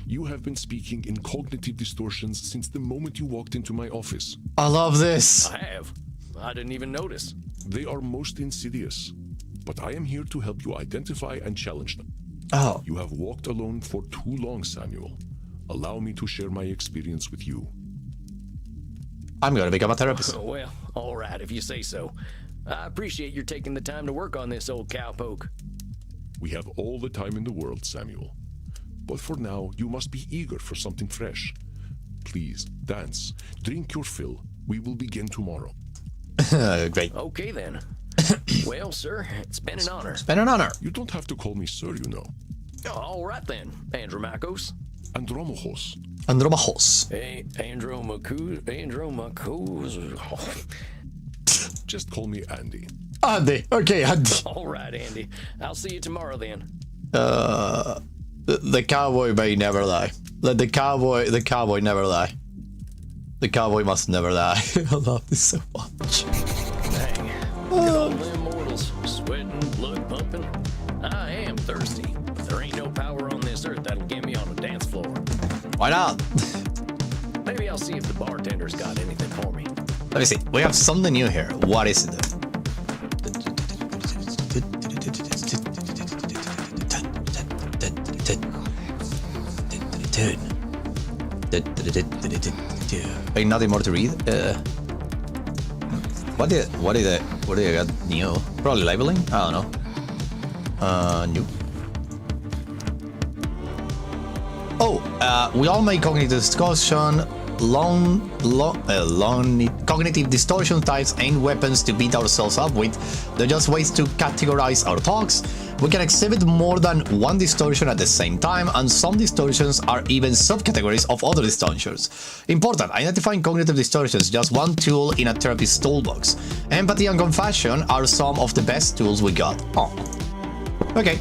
You have been speaking in cognitive distortions since the moment you walked into my office.
I love this.
I have. I didn't even notice.
They are most insidious, but I am here to help you identify and challenge them.
Oh.
You have walked alone for too long, Samuel. Allow me to share my experience with you.
I'm gonna become a therapist.
Well, all right, if you say so. I appreciate your taking the time to work on this, old cowpoke.
We have all the time in the world, Samuel. But for now, you must be eager for something fresh. Please, dance, drink your fill. We will begin tomorrow.
Great.
Okay, then. Well, sir, it's been an honor.
It's been an honor.
You don't have to call me sir, you know.
All right, then, Andromachos.
Andromachos.
Andromachos.
Hey, Andromachos.
Just call me Andy.
Andy. Okay, Andy.
All right, Andy. I'll see you tomorrow then.
The cowboy may never die. Let the cowboy never die. The cowboy must never die. I love this so much.
Dang. Look at all them mortals, sweating, blood pumping. I am thirsty, but there ain't no power on this earth that'll get me on a dance floor.
Why not?
Maybe I'll see if the bartender's got anything for me.
Let me see. We have something new here. What is it? Wait, nothing more to read. What did I got new? Probably labeling. I don't know. New. Oh, we all make cognitive distortion. Cognitive distortion types ain't weapons to beat ourselves up with. They're just ways to categorize our thoughts. We can exhibit more than one distortion at the same time, and some distortions are even subcategories of other distortions. Important, identifying cognitive distortions is just one tool in a therapist's toolbox. Empathy and compassion are some of the best tools we got. Oh. Okay.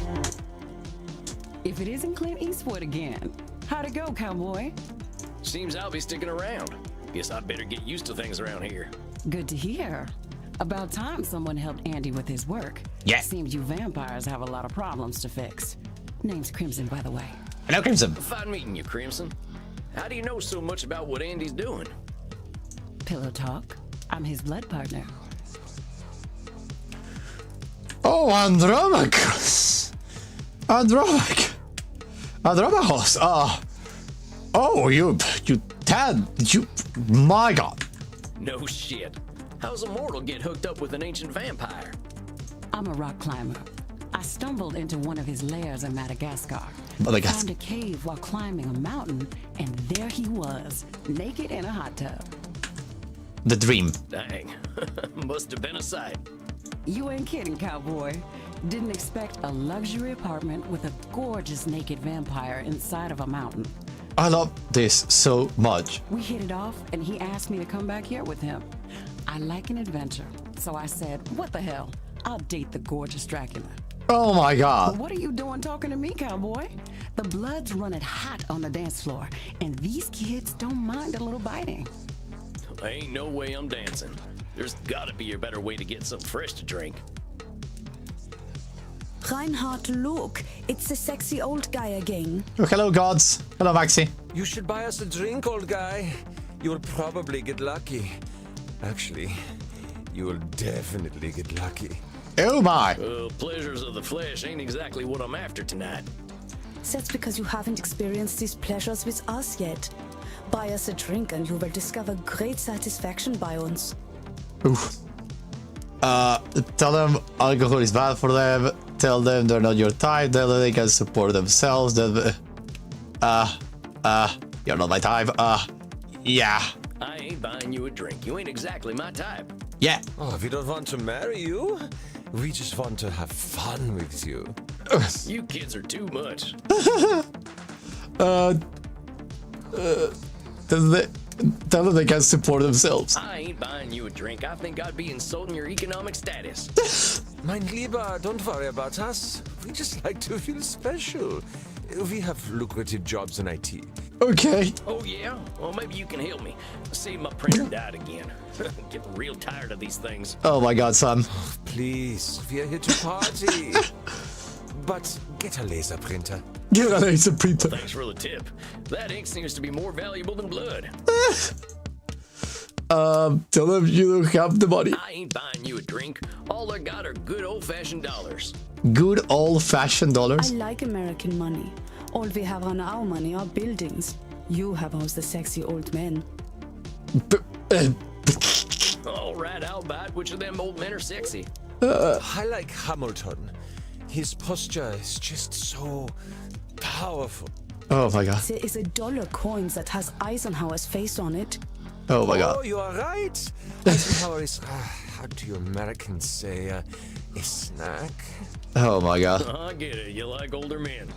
If it isn't Clint Eastwood again. How'd it go, cowboy?
Seems I'll be sticking around. Guess I'd better get used to things around here.
Good to hear. About time someone helped Andy with his work.
Yeah.
Seems you vampires have a lot of problems to fix. Name's Crimson, by the way.
Hello, Crimson.
Fine meeting you, Crimson. How do you know so much about what Andy's doing?
Pillow talk. I'm his blood partner.
Oh, Andromachos. Andromahos. Oh, you Tad, my god.
No shit. How's a mortal get hooked up with an ancient vampire?
I'm a rock climber. I stumbled into one of his lairs in Madagascar.
Madagascar.
Found a cave while climbing a mountain, and there he was, naked in a hot tub.
The dream.
Dang. Must have been a sight.
You ain't kidding, cowboy. Didn't expect a luxury apartment with a gorgeous naked vampire inside of a mountain.
I love this so much.
We hit it off, and he asked me to come back here with him. I like an adventure, so I said, what the hell? I'll date the gorgeous Dracula.
Oh my god.
What are you doing talking to me, cowboy? The blood's running hot on the dance floor, and these kids don't mind a little biting.
Ain't no way I'm dancing. There's gotta be a better way to get something fresh to drink.
Reinhard, look. It's the sexy old guy again.
Oh, hello, gods. Hello, Maxi.
You should buy us a drink, old guy. You'll probably get lucky. Actually, you will definitely get lucky.
Oh my.
Pleasures of the flesh ain't exactly what I'm after tonight.
That's because you haven't experienced these pleasures with us yet. Buy us a drink and you will discover great satisfaction by us.
Oof. Tell them alcohol is bad for them. Tell them they're not your type. Tell them they can support themselves. That you're not my type. Yeah.
I ain't buying you a drink. You ain't exactly my type.
Yeah.
Oh, we don't want to marry you. We just want to have fun with you.
You kids are too much.
Tell them they can support themselves.
I ain't buying you a drink. I think I'd be insulting your economic status.
Mein Lieber, don't worry about us. We just like to feel special. We have lucrative jobs in IT.
Okay.
Oh yeah? Well, maybe you can help me. See, my printer died again. Getting real tired of these things.
Oh my god, Sam.
Please, we are here to party. But get a laser printer.
Get a laser printer.
Thanks for the tip. That ink seems to be more valuable than blood.
Tell them you don't have the money.
I ain't buying you a drink. All I got are good old-fashioned dollars.
Good old-fashioned dollars.
I like American money. All we have on our money are buildings. You have all the sexy old men.
All right, I'll buy it. Which of them old men are sexy?
I like Hamilton. His posture is just so powerful.
Oh my god.
There is a dollar coin that has Eisenhower's face on it.
Oh my god.
Oh, you are right. Eisenhower is, how do you Americans say, a snack?
Oh my god.
I get it. You like older men.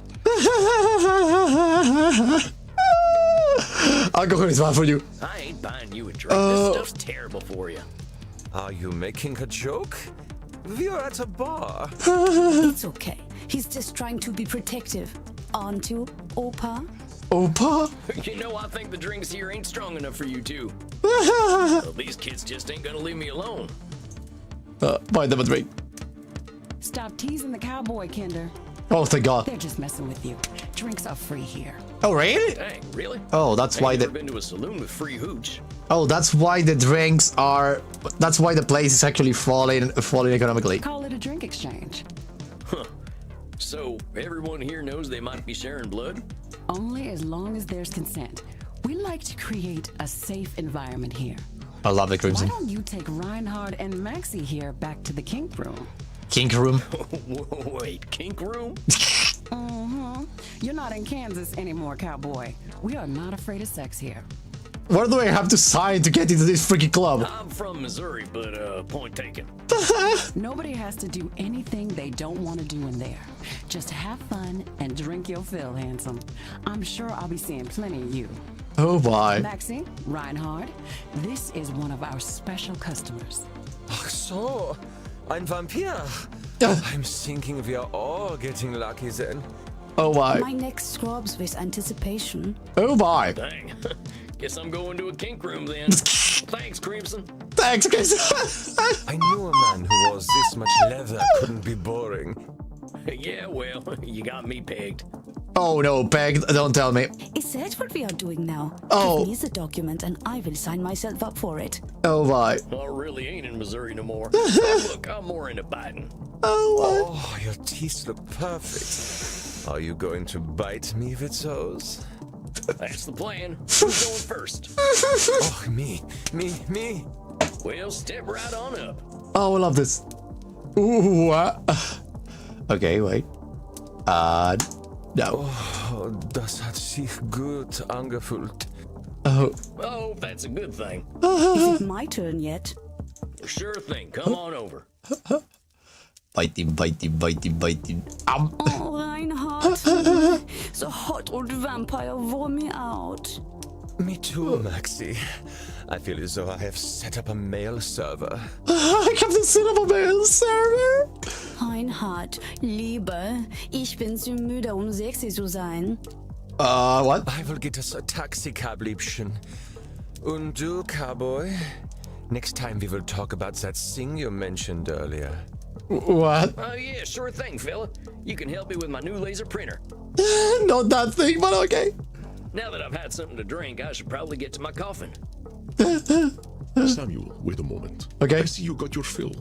Alcohol is bad for you.
I ain't buying you a drink. This stuff's terrible for you.
Are you making a joke? We are at a bar.
It's okay. He's just trying to be protective. Aren't you, Opa?
Opa?
You know, I think the drinks here ain't strong enough for you two. Well, these kids just ain't gonna leave me alone.
Buy them a drink.
Stop teasing the cowboy, Kinder.
Oh, thank god.
They're just messing with you. Drinks are free here.
Oh, really?
Dang, really?
Oh, that's why
I've
the...
never been to a saloon with free hooch.
Oh, that's why the drinks are... That's why the place is actually falling economically.
Call it a drink exchange.
So, everyone here knows they might be sharing blood?
Only as long as there's consent. We like to create a safe environment here.
I love the
Why
crimson.
don't you take Reinhard and Maxie here back to the kink room?
Kink room.
Wait, kink room?
You're not in Kansas anymore, cowboy. We are not afraid of sex here.
Where do I have to sign to get into this freaking club?
I'm from Missouri, but point taken.
Nobody has to do anything they don't want to do in there. Just have fun and drink your fill, handsome. I'm sure I'll be seeing plenty of you.
Oh my.
Maxie, Reinhard, this is one of our special customers.
Ach so, ein Vampir. I'm thinking we are all getting lucky then.
Oh my.
My neck throbs with anticipation.
Oh my.
Dang. Guess I'm going to a kink room then. Thanks, Crimson.
Thanks, guys.
I knew a man who wore this much leather couldn't be boring.
Yeah, well, you got me pegged.
Oh no, Peg, don't tell me.
Is that what we are doing now?
Oh.
Give me the document and I will sign myself up for it.
Oh my.
I really ain't in Missouri no more. Look, I'm more into biting.
Oh my.
Oh, your teeth look perfect. Are you going to bite me, Vitzos?
That's the plan. Who's going first?
Oh, me.
Well, step right on up.
Oh, I love this. Ooh. Okay, wait. No.
Oh, das hat sich gut angefühlt.
Oh.
Oh, that's a good thing.
Is it my turn yet?
Sure thing. Come on over.
Bite him.
Oh, Reinhard. The hot old vampire wore me out.
Me too, Maxi. I feel as though I have set up a mail server.
Ich hab den Cinema-Mail-Server.
Reinhard, Liebe, ich bin zu müde, um sexy zu sein.
What?
I will get us a taxi cab, Liebchen. Und du, cowboy? Next time we will talk about that thing you mentioned earlier.
What?
Oh, yeah, sure thing, fella. You can help me with my new laser printer.
Not that thing, but okay.
Now that I've had something to drink, I should probably get to my coffin.
Samuel, wait a moment.
Okay.
I see you got your fill.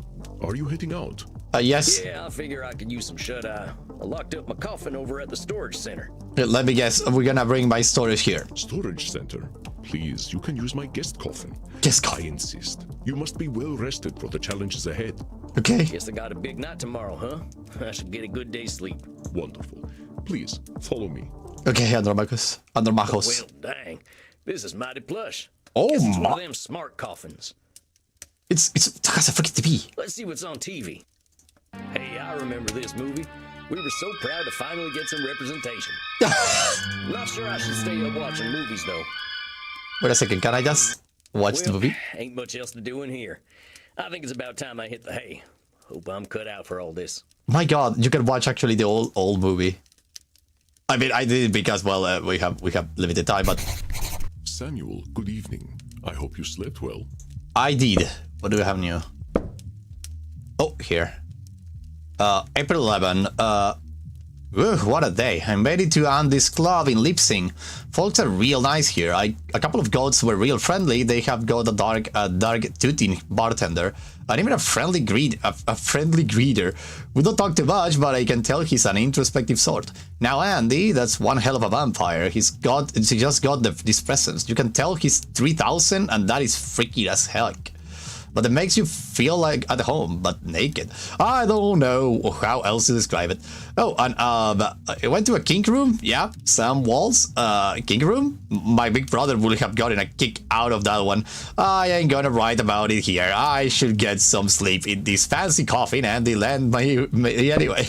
Are you heading out?
Yes.
Yeah, I figure I could use some shut-eye. I locked up my coffin over at the storage center.
Let me guess. We're gonna bring my storage here.
Storage center. Please, you can use my guest coffin.
Guest
I
coffin.
insist. You must be well rested for the challenges ahead.
Okay.
Guess I got a big night tomorrow, huh? I should get a good day's sleep.
Wonderful. Please, follow me.
Okay, Andromachus.
Well, dang. This is mighty plush.
Oh
Guess it's one
my.
of them smart coffins.
It's that's a freaking TV.
Let's see what's on TV. Hey, I remember this movie. We were so proud to finally get some representation. Not sure I should stay up watching movies, though.
Wait a second. Can I just watch the movie?
Ain't much else to do in here. I think it's about time I hit the hay. Hope I'm cut out for all this.
My God, you can watch actually the old movie. I mean, I did it because well, we have limited time, but
Samuel, good evening. I hope you slept well.
I did. What do we have new? Oh, here. April 11. What a day. I'm ready to end this club in Leipzig. Folks are real nice here. A couple of goats were real friendly. They have got a dark tooting bartender. And even a friendly greeter. We don't talk too much, but I can tell he's an introspective sort. Now Andy, that's one hell of a vampire. He just got these presents. You can tell he's 3000 and that is freaky as heck. But it makes you feel like at home, but naked. I don't know how else to describe it. Oh, and I went to a kink room. Yeah, Sam Wall's kink room. My big brother would have gotten a kick out of that one. I ain't gonna write about it here. I should get some sleep in this fancy coffin and they land me anyway.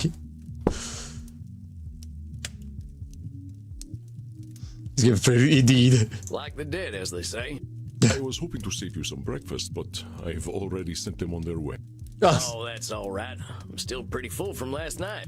It's pretty indeed.
Like the dead, as they say.
I was hoping to save you some breakfast, but I've already sent them on their way.
Oh, that's all right. I'm still pretty full from last night.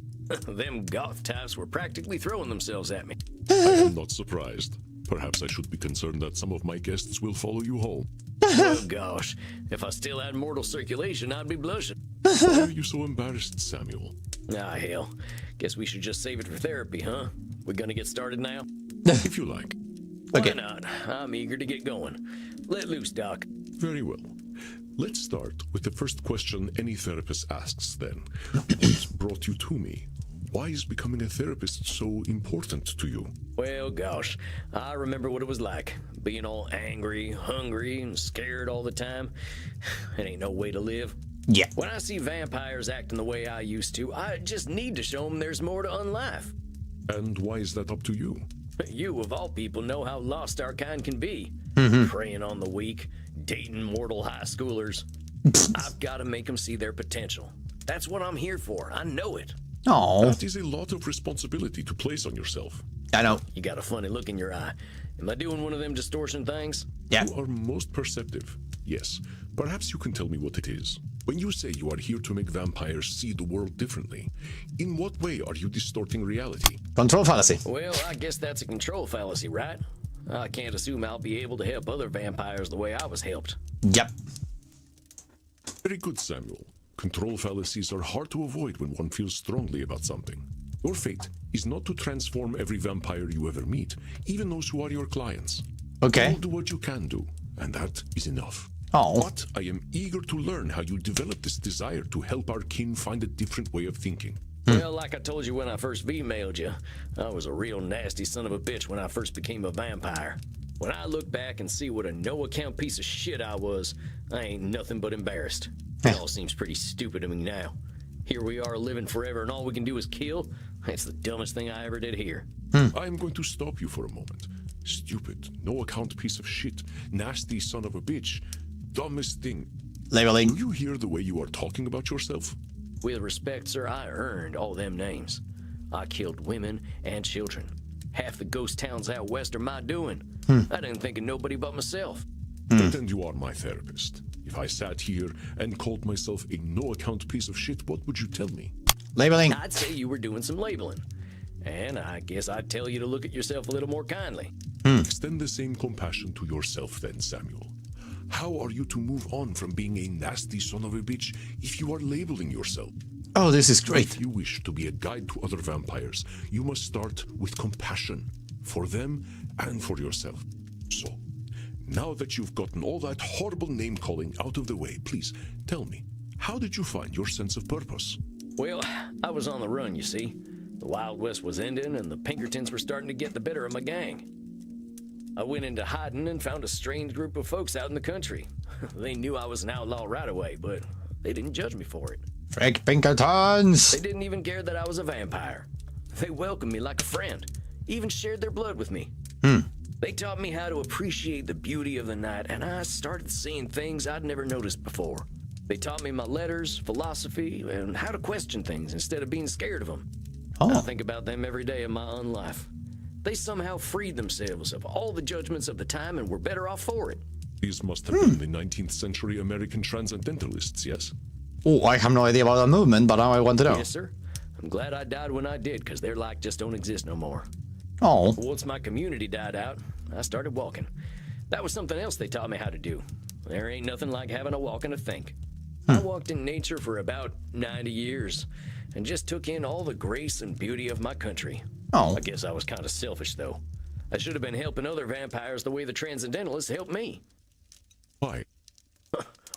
Them goth types were practically throwing themselves at me.
I am not surprised. Perhaps I should be concerned that some of my guests will follow you home.
Oh, gosh. If I still had mortal circulation, I'd be blushing.
Why are you so embarrassed, Samuel?
Ah, hell. Guess we should just save it for therapy, huh? We gonna get started now?
If you like.
Okay.
Why not? I'm eager to get going. Let loose, Doc.
Very well. Let's start with the first question any therapist asks then. What brought you to me? Why is becoming a therapist so important to you?
Well, gosh, I remember what it was like. Being all angry, hungry, and scared all the time. It ain't no way to live.
Yeah.
When I see vampires acting the way I used to, I just need to show them there's more to unlife.
And why is that up to you?
You, of all people, know how lost our kind can be. Preying on the weak, dating mortal high schoolers. I've got to make them see their potential. That's what I'm here for. I know it.
Oh,
That is a lot of responsibility to place on yourself.
I know.
You got a funny look in your eye. Am I doing one of them distortion things?
Yeah.
You are most perceptive. Yes. Perhaps you can tell me what it is. When you say you are here to make vampires see the world differently, in what way are you distorting reality?
Control fallacy.
Well, I guess that's a control fallacy, right? I can't assume I'll be able to help other vampires the way I was helped.
Yep.
Very good, Samuel. Control fallacies are hard to avoid when one feels strongly about something. Your fate is not to transform every vampire you ever meet, even those who are your clients.
Okay.
You'll do what you can do, and that is enough.
Oh.
But I am eager to learn how you develop this desire to help our kin find a different way of thinking.
Well, like I told you when I first V-mailed you, I was a real nasty son of a bitch when I first became a vampire. When I look back and see what a no-account piece of shit I was, I ain't nothing but embarrassed. It all seems pretty stupid to me now. Here we are living forever and all we can do is kill? It's the dumbest thing I ever did here.
I'm going to stop you for a moment. Stupid, no-account piece of shit, nasty son of a bitch, dumbest thing.
Labeling.
Do you hear the way you are talking about yourself?
With respect, sir, I earned all them names. I killed women and children. Half the ghost towns out west are my doing. I didn't think of nobody but myself.
Pretend you are my therapist. If I sat here and called myself a no-account piece of shit, what would you tell me?
Labeling.
I'd say you were doing some labeling. And I guess I'd tell you to look at yourself a little more kindly.
Extend the same compassion to yourself then, Samuel. How are you to move on from being a nasty son of a bitch if you are labeling yourself?
Oh, this is great.
If you wish to be a guide to other vampires, you must start with compassion for them and for yourself. So, now that you've gotten all that horrible name-calling out of the way, please tell me, how did you find your sense of purpose?
Well, I was on the run, you see. The Wild West was ending and the Pinkertons were starting to get the better of my gang. I went into hiding and found a strange group of folks out in the country. They knew I was an outlaw right away, but they didn't judge me for it.
Frick Pinkertons!
They didn't even care that I was a vampire. They welcomed me like a friend, even shared their blood with me. They taught me how to appreciate the beauty of the night, and I started seeing things I'd never noticed before. They taught me my letters, philosophy, and how to question things instead of being scared of them. I think about them every day of my own life. They somehow freed themselves of all the judgments of the time and were better off for it.
These must have been the 19th century American transcendentalists, yes?
Oh, I have no idea about that movement, but now I want to know.
Yes, sir. I'm glad I died when I did, because their like just don't exist no more.
Oh.
Once my community died out, I started walking. That was something else they taught me how to do. There ain't nothing like having a walk and a think. I walked in nature for about 90 years and just took in all the grace and beauty of my country.
Oh.
I guess I was kind of selfish, though. I should have been helping other vampires the way the Transcendentalists helped me.
Why?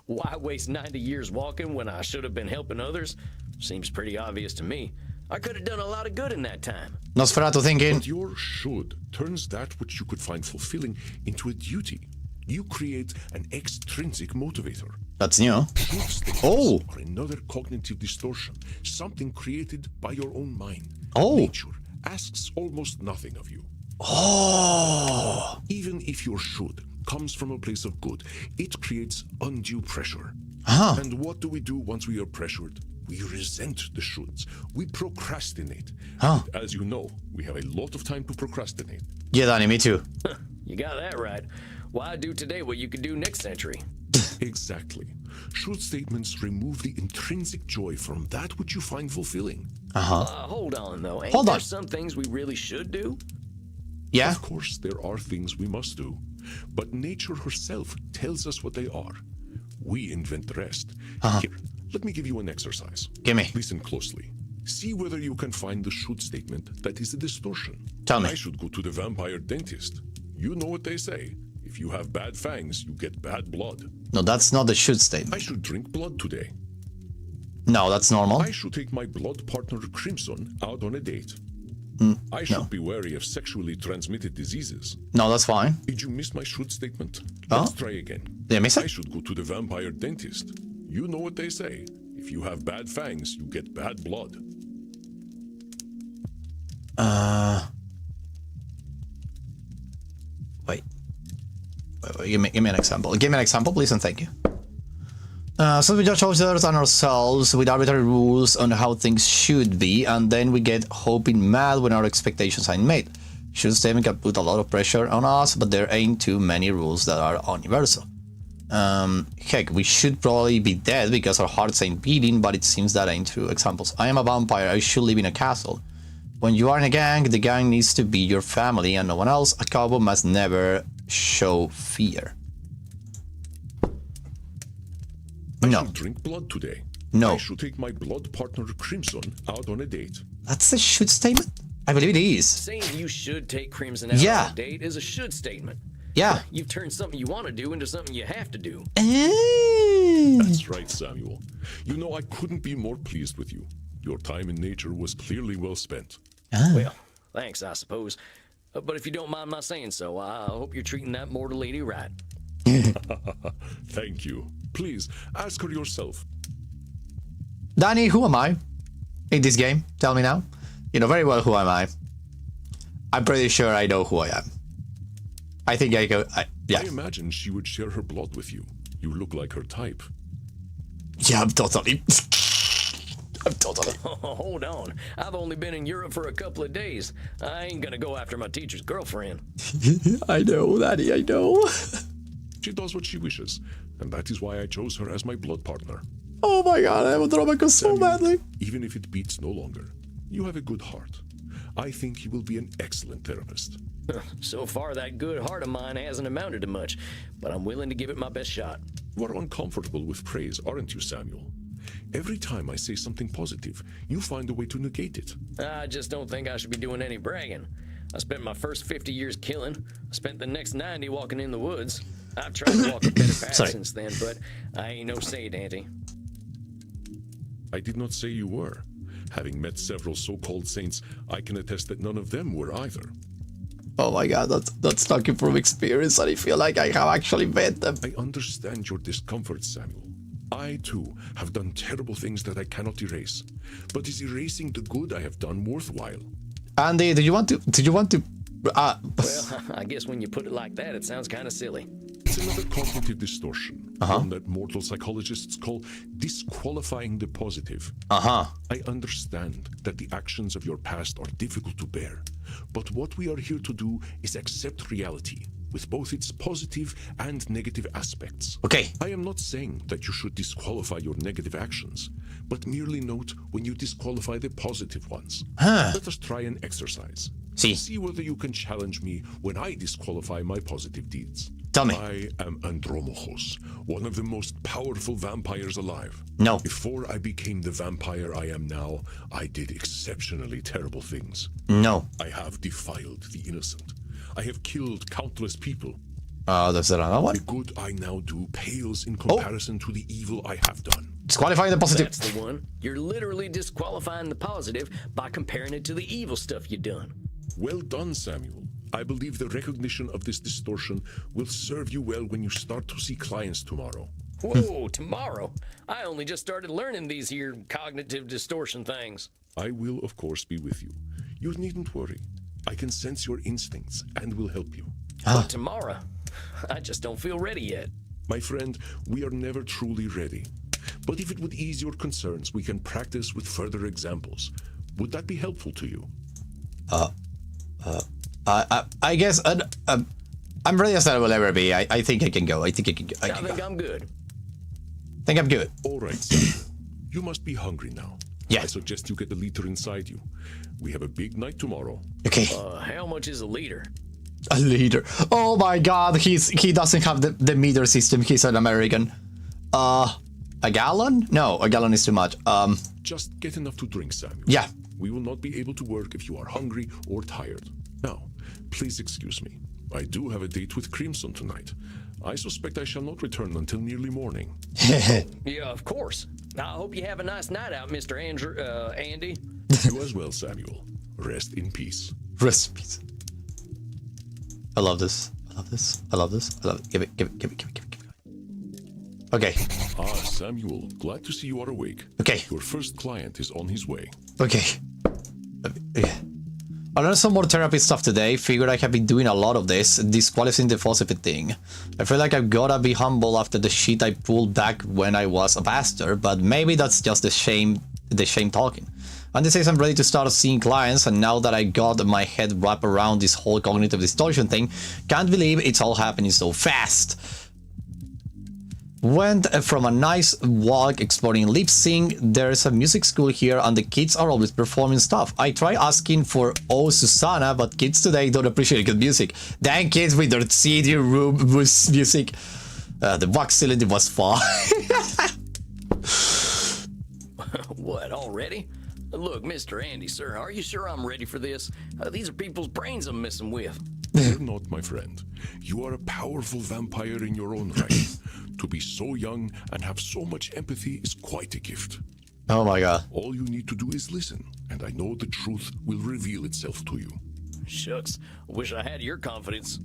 Why waste 90 years walking when I should have been helping others? Seems pretty obvious to me. I could have done a lot of good in that time.
Nosferatu thinking.
But your should turns that which you could find fulfilling into a duty. You create an extrinsic motivator.
That's new.
Should
Oh.
are another cognitive distortion, something created by your own mind.
Oh.
Nature asks almost nothing of you.
Oh.
Even if your should comes from a place of good, it creates undue pressure.
Huh.
And what do we do once we are pressured? We resent the shoulds. We procrastinate.
Huh.
And as you know, we have a lot of time to procrastinate.
Yeah, Danny, me too.
You got that right. Why do today what you could do next century?
Exactly. Should statements remove the intrinsic joy from that which you find fulfilling?
Hold on, though. Ain't
Hold
there
on.
some things we really should do?
Yeah?
Of course, there are things we must do, but nature herself tells us what they are. We invent the rest. Here, let me give you an exercise.
Gimme.
Listen closely. See whether you can find the should statement that is a distortion.
Tell me.
I should go to the vampire dentist. You know what they say. If you have bad fangs, you get bad blood.
No, that's not the should statement.
I should drink blood today.
No, that's normal.
I should take my blood partner Crimson out on a date. I should be wary of sexually transmitted diseases.
No, that's fine.
Did you miss my should statement?
Oh.
Let's try again.
Did I miss
I
it?
should go to the vampire dentist. You know what they say. If you have bad fangs, you get bad blood.
Wait. Give me an example. Give me an example, please, and thank you. So we judge others and ourselves with arbitrary rules on how things should be, and then we get hoping mad when our expectations aren't met. Should statement can put a lot of pressure on us, but there ain't too many rules that are universal. Heck, we should probably be dead because our hearts ain't beating, but it seems that ain't true. Examples. I am a vampire, I should live in a castle. When you are in a gang, the gang needs to be your family and no one else. A cowboy must never show fear.
I
No.
should drink blood today.
No.
I should take my blood partner Crimson out on a date.
That's a should statement? I believe it is.
Saying you should take Crimson out
Yeah.
on a date is a should statement.
Yeah.
You've turned something you want to do into something you have to do.
That's right, Samuel. You know, I couldn't be more pleased with you. Your time in nature was clearly well spent.
Well, thanks, I suppose. But if you don't mind my saying so, I hope you're treating that mortal lady right.
Thank you. Please, ask her yourself.
Danny, who am I in this game? Tell me now. You know very well who am I. I'm pretty sure I know who I am. I think I go... yeah.
I imagine she would share her blood with you. You look like her type.
Yeah, I'm totally... I'm totally...
Hold on. I've only been in Europe for a couple of days. I ain't gonna go after my teacher's girlfriend.
I know, Danny, I know.
She does what she wishes, and that is why I chose her as my blood partner.
Oh my god, I want to Robico so badly.
Even if it beats no longer, you have a good heart. I think you will be an excellent therapist.
So far, that good heart of mine hasn't amounted to much, but I'm willing to give it my best shot.
You are uncomfortable with praise, aren't you, Samuel? Every time I say something positive, you find a way to negate it.
I just don't think I should be doing any bragging. I spent my first 50 years killing. I spent the next 90 walking in the woods. I've tried to walk a better path since then, but I ain't no saint, Auntie.
I did not say you were. Having met several so-called saints, I can attest that none of them were either.
Oh my god, that's talking from experience, and I feel like I have actually met them.
I understand your discomfort, Samuel. I, too, have done terrible things that I cannot erase. But is erasing the good I have done worthwhile?
Andy, do you want to...
Well, I guess when you put it like that, it sounds kind of silly.
It's another cognitive distortion, one that mortal psychologists call disqualifying the positive. I understand that the actions of your past are difficult to bear, but what we are here to do is accept reality, with both its positive and negative aspects.
Okay.
I am not saying that you should disqualify your negative actions, but merely note when you disqualify the positive ones. Let us try an exercise. See whether you can challenge me when I disqualify my positive deeds.
Tell me.
I am Andromachos, one of the most powerful vampires alive.
No.
Before I became the vampire I am now, I did exceptionally terrible things.
No.
I have defiled the innocent. I have killed countless people.
That's another one.
The good I now do pales in comparison to the evil I have done.
Disqualifying the positive.
That's the one. You're literally disqualifying the positive by comparing it to the evil stuff you done.
Well done, Samuel. I believe the recognition of this distortion will serve you well when you start to see clients tomorrow.
Whoa, tomorrow? I only just started learning these here cognitive distortion things.
I will, of course, be with you. You needn't worry. I can sense your instincts and will help you.
But tomorrow? I just don't feel ready yet.
My friend, we are never truly ready. But if it would ease your concerns, we can practice with further examples. Would that be helpful to you?
I guess I'm ready as I will ever be. I think I can go. I think I can go.
I think I'm good.
I think I'm good.
All right, Samuel. You must be hungry now.
Yeah.
I suggest you get the liter inside you. We have a big night tomorrow.
Okay.
How much is a liter?
A liter. Oh my god, he doesn't have the meter system. He's an American. A gallon? No, a gallon is too much.
Just get enough to drink, Samuel.
Yeah.
We will not be able to work if you are hungry or tired. Now, please excuse me. I do have a date with Crimson tonight. I suspect I shall not return until nearly morning.
Yeah, of course. I hope you have a nice night out, Mr. Andy.
You as well, Samuel. Rest in peace.
Rest in peace. I love this. I love this. I love this. I love it. Give it. Okay.
Samuel, glad to see you are awake.
Okay.
Your first client is on his way.
Okay. I learned some more therapy stuff today. Figured I have been doing a lot of this, disqualifying the positive thing. I feel like I've gotta be humble after the shit I pulled back when I was a bastard, but maybe that's just the shame talking. And this says I'm ready to start seeing clients, and now that I got my head wrapped around this whole cognitive distortion thing, can't believe it's all happening so fast. Went from a nice walk exploring lip sync. There's a music school here and the kids are always performing stuff. I try asking for Oh Susanna, but kids today don't appreciate good music. Dang kids with their CD room music. The wax cylinder was fun.
What, already? Look, Mr. Andy, sir, are you sure I'm ready for this? These are people's brains I'm messing with.
You're not, my friend. You are a powerful vampire in your own right. To be so young and have so much empathy is quite a gift.
Oh my god.
All you need to do is listen, and I know the truth will reveal itself to you.
Shucks, wish I had your confidence.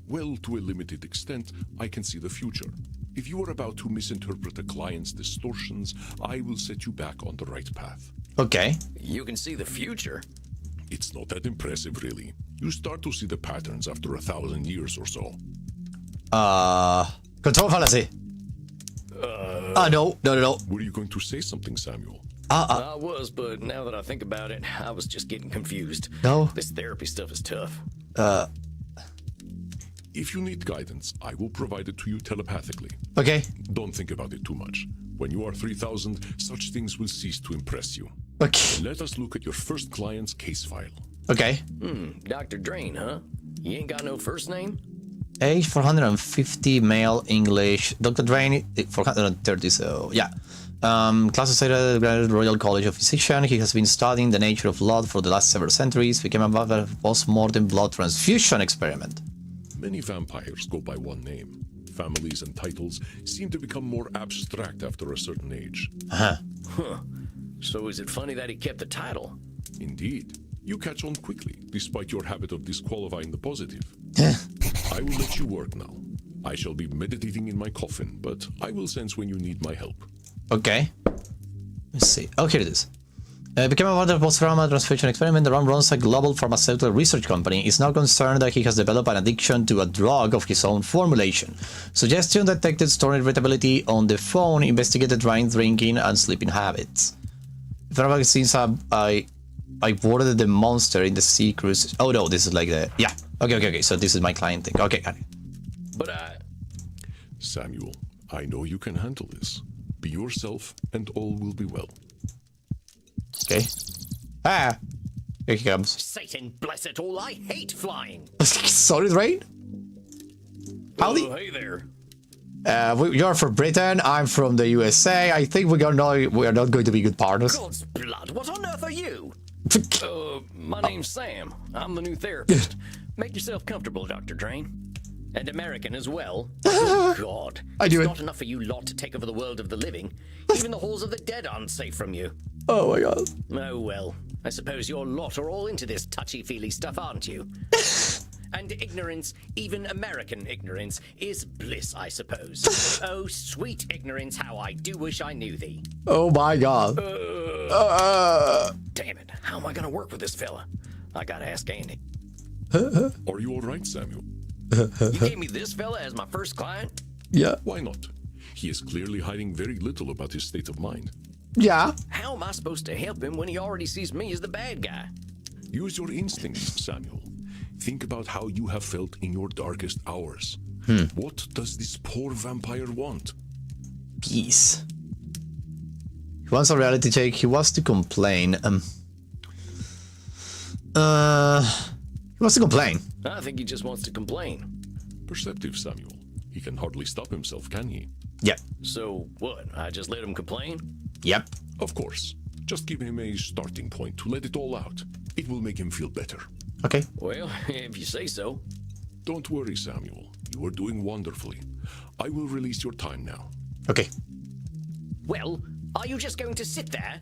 Well, to a limited extent, I can see the future. If you are about to misinterpret a client's distortions, I will set you back on the right path.
Okay.
You can see the future.
It's not that impressive, really. You start to see the patterns after 1,000 years or so.
Control fallacy. No.
Were you going to say something, Samuel?
I was, but now that I think about it, I was just getting confused.
No.
This therapy stuff is tough.
If you need guidance, I will provide it to you telepathically.
Okay.
Don't think about it too much. When you are 3,000, such things will cease to impress you.
Okay.
Let us look at your first client's case file.
Okay.
Dr. Drain, huh? You ain't got no first name?
Age 450, male, English. Dr. Drain, 430, so yeah. Class stated at the Royal College of Physicians. He has been studying the nature of blood for the last several centuries. Became a post-mortem blood transfusion experiment.
Many vampires go by one name. Families and titles seem to become more abstract after a certain age.
Huh.
So is it funny that he kept the title?
Indeed. You catch on quickly, despite your habit of disqualifying the positive. I will let you work now. I shall be meditating in my coffin, but I will sense when you need my help.
Okay. Let's see. Oh, here it is. Became a part of post-trauma transfusion experiment. Ron runs a global pharmaceutical research company. Is now concerned that he has developed an addiction to a drug of his own formulation. Suggestion detected stored irritability on the phone. Investigated drinking and sleeping habits. Since I boarded the monster in the sea cruise. Oh no, this is like the Okay. So this is my client thing. Okay, got it.
But
Samuel, I know you can handle this. Be yourself, and all will be well.
Okay. Here he comes.
Satan bless it all, I hate flying.
Sorry, Drain. Howdy.
Oh, hey there.
You're from Britain. I'm from the USA. I think we are not going to be good partners.
God's blood, what on earth are you? My name's Sam. I'm the new therapist. Make yourself comfortable, Dr. Drain. And American as well. Oh, God.
I do
it's
it.
not enough for you lot to take over the world of the living. Even the halls of the dead aren't safe from you.
Oh my god.
Oh, well. I suppose your lot are all into this touchy-feely stuff, aren't you? And ignorance, even American ignorance, is bliss, I suppose. Oh, sweet ignorance, how I do wish I knew thee.
Oh my god.
Damn it, how am I gonna work with this fella? I gotta ask Andy.
Are you all right, Samuel?
You gave me this fella as my first client?
Yeah.
Why not? He is clearly hiding very little about his state of mind.
Yeah.
How am I supposed to help him when he already sees me as the bad guy?
Use your instincts, Samuel. Think about how you have felt in your darkest hours. What does this poor vampire want?
Peace. He wants a reality check. He wants to complain. He wants to complain.
I think he just wants to complain.
Perceptive, Samuel. He can hardly stop himself, can he?
Yep.
So, what? I just let him complain?
Yep.
Of course. Just give him a starting point to let it all out. It will make him feel better.
Okay.
Well, if you say so.
Don't worry, Samuel. You are doing wonderfully. I will release your time now.
Okay.
Well, are you just going to sit there?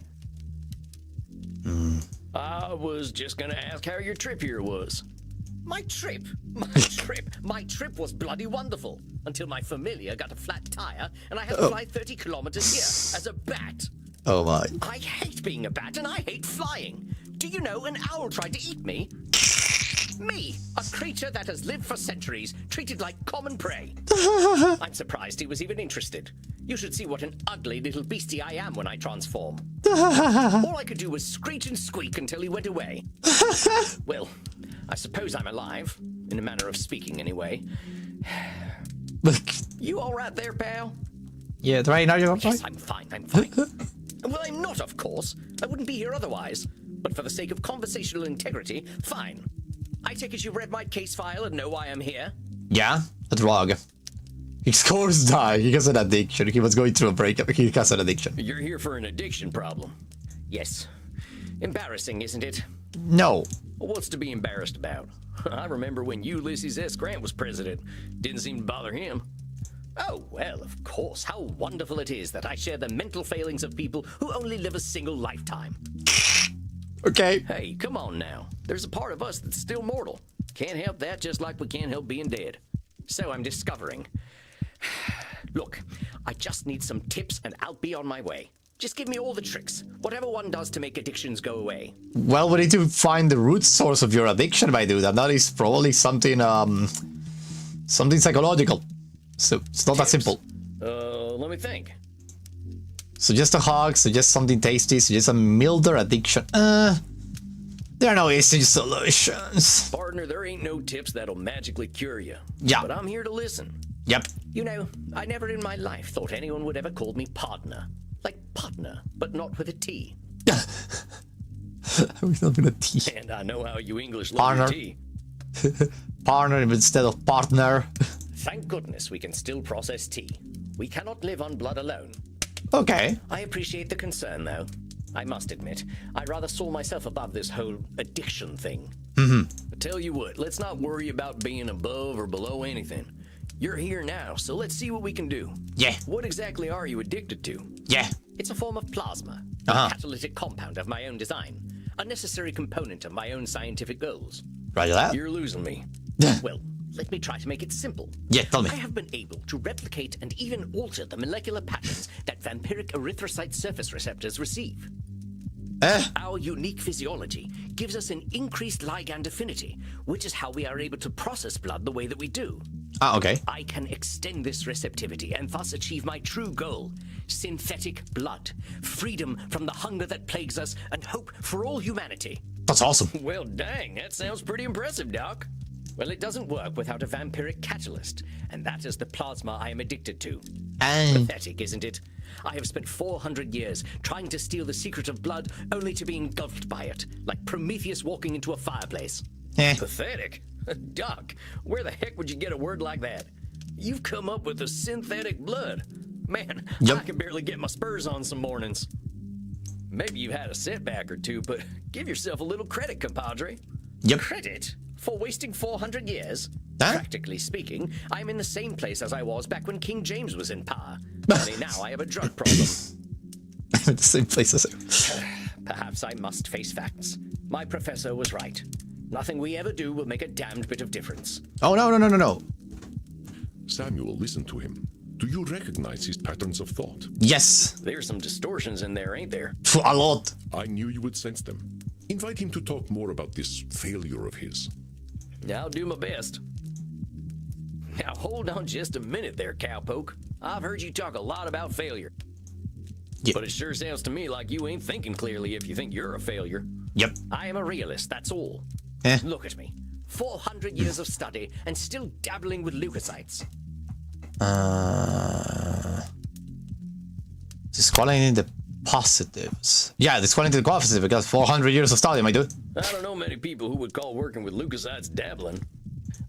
I was just gonna ask how your trip here was. My trip? My trip was bloody wonderful. Until my familiar got a flat tire and I had to fly 30 kilometers here as a bat.
Oh my.
I hate being a bat and I hate flying. Do you know an owl tried to eat me? Me, a creature that has lived for centuries, treated like common prey. I'm surprised he was even interested. You should see what an ugly little beastie I am when I transform. All I could do was screech and squeak until he went away. Well, I suppose I'm alive, in a manner of speaking anyway. You all right there, pal?
Yeah, Drain, are you alright?
Yes, I'm fine. Well, I'm not, of course. I wouldn't be here otherwise. But for the sake of conversational integrity, fine. I take it you read my case file and know why I'm here?
Yeah, a drug. He scores die. He has an addiction. He was going through a breakup. He has an addiction.
You're here for an addiction problem. Yes. Embarrassing, isn't it?
No.
What's to be embarrassed about? I remember when Ulysses S. Grant was president. Didn't seem to bother him. Oh, well, of course. How wonderful it is that I share the mental failings of people who only live a single lifetime.
Okay.
Hey, come on now. There's a part of us that's still mortal. Can't help that, just like we can't help being dead. So I'm discovering. Look, I just need some tips and I'll be on my way. Just give me all the tricks, whatever one does to make addictions go away.
Well, we need to find the root source of your addiction, my dude, and that is probably something, something psychological. So it's not that simple.
Let me think.
Suggest a hug, suggest something tasty, suggest a milder addiction. There are no easy solutions.
Partner, there ain't no tips that'll magically cure you.
Yeah.
But I'm here to listen.
Yep.
You know, I never in my life thought anyone would ever call me partner. Like partner, but not with a T.
With not with a T.
And I know how you English love
Partner.
your T.
Partner instead of partner.
Thank goodness we can still process tea. We cannot live on blood alone.
Okay.
I appreciate the concern, though. I must admit, I rather saw myself above this whole addiction thing. I tell you what, let's not worry about being above or below anything. You're here now, so let's see what we can do.
Yeah.
What exactly are you addicted to?
Yeah.
It's a form of plasma,
Uh-huh.
a catalytic compound of my own design, a necessary component of my own scientific goals.
Roger that.
You're losing me. Well, let me try to make it simple.
Yeah, tell me.
I have been able to replicate and even alter the molecular patterns that vampiric erythrocyte surface receptors receive. Our unique physiology gives us an increased ligand affinity, which is how we are able to process blood the way that we do.
Ah, okay.
I can extend this receptivity and thus achieve my true goal: synthetic blood, freedom from the hunger that plagues us, and hope for all humanity.
That's awesome.
Well, dang, that sounds pretty impressive, Doc. Well, it doesn't work without a vampiric catalyst, and that is the plasma I am addicted to. Pathetic, isn't it? I have spent 400 years trying to steal the secret of blood, only to be engulfed by it, like Prometheus walking into a fireplace. Pathetic? Doc, where the heck would you get a word like that? You've come up with a synthetic blood. Man,
Yep.
I can barely get my spurs on some mornings. Maybe you've had a setback or two, but give yourself a little credit, compadre.
Yep.
Credit? For wasting 400 years?
Huh?
Practically speaking, I'm in the same place as I was back when King James was in power. Only now I have a drug problem.
I'm in the same place as him.
Perhaps I must face facts. My professor was right. Nothing we ever do will make a damned bit of difference.
Oh, no.
Samuel, listen to him. Do you recognize his patterns of thought?
Yes.
There's some distortions in there, ain't there?
A lot.
I knew you would sense them. Invite him to talk more about this failure of his.
I'll do my best. Now hold on just a minute there, cowpoke. I've heard you talk a lot about failure.
Yeah.
But it sure sounds to me like you ain't thinking clearly if you think you're a failure.
Yep.
I am a realist, that's all. Look at me. 400 years of study and still dabbling with leukocytes.
Disqualifying the positives. Yeah, disqualifying the positives because 400 years of study, my dude.
I don't know many people who would call working with leukocytes dabbling.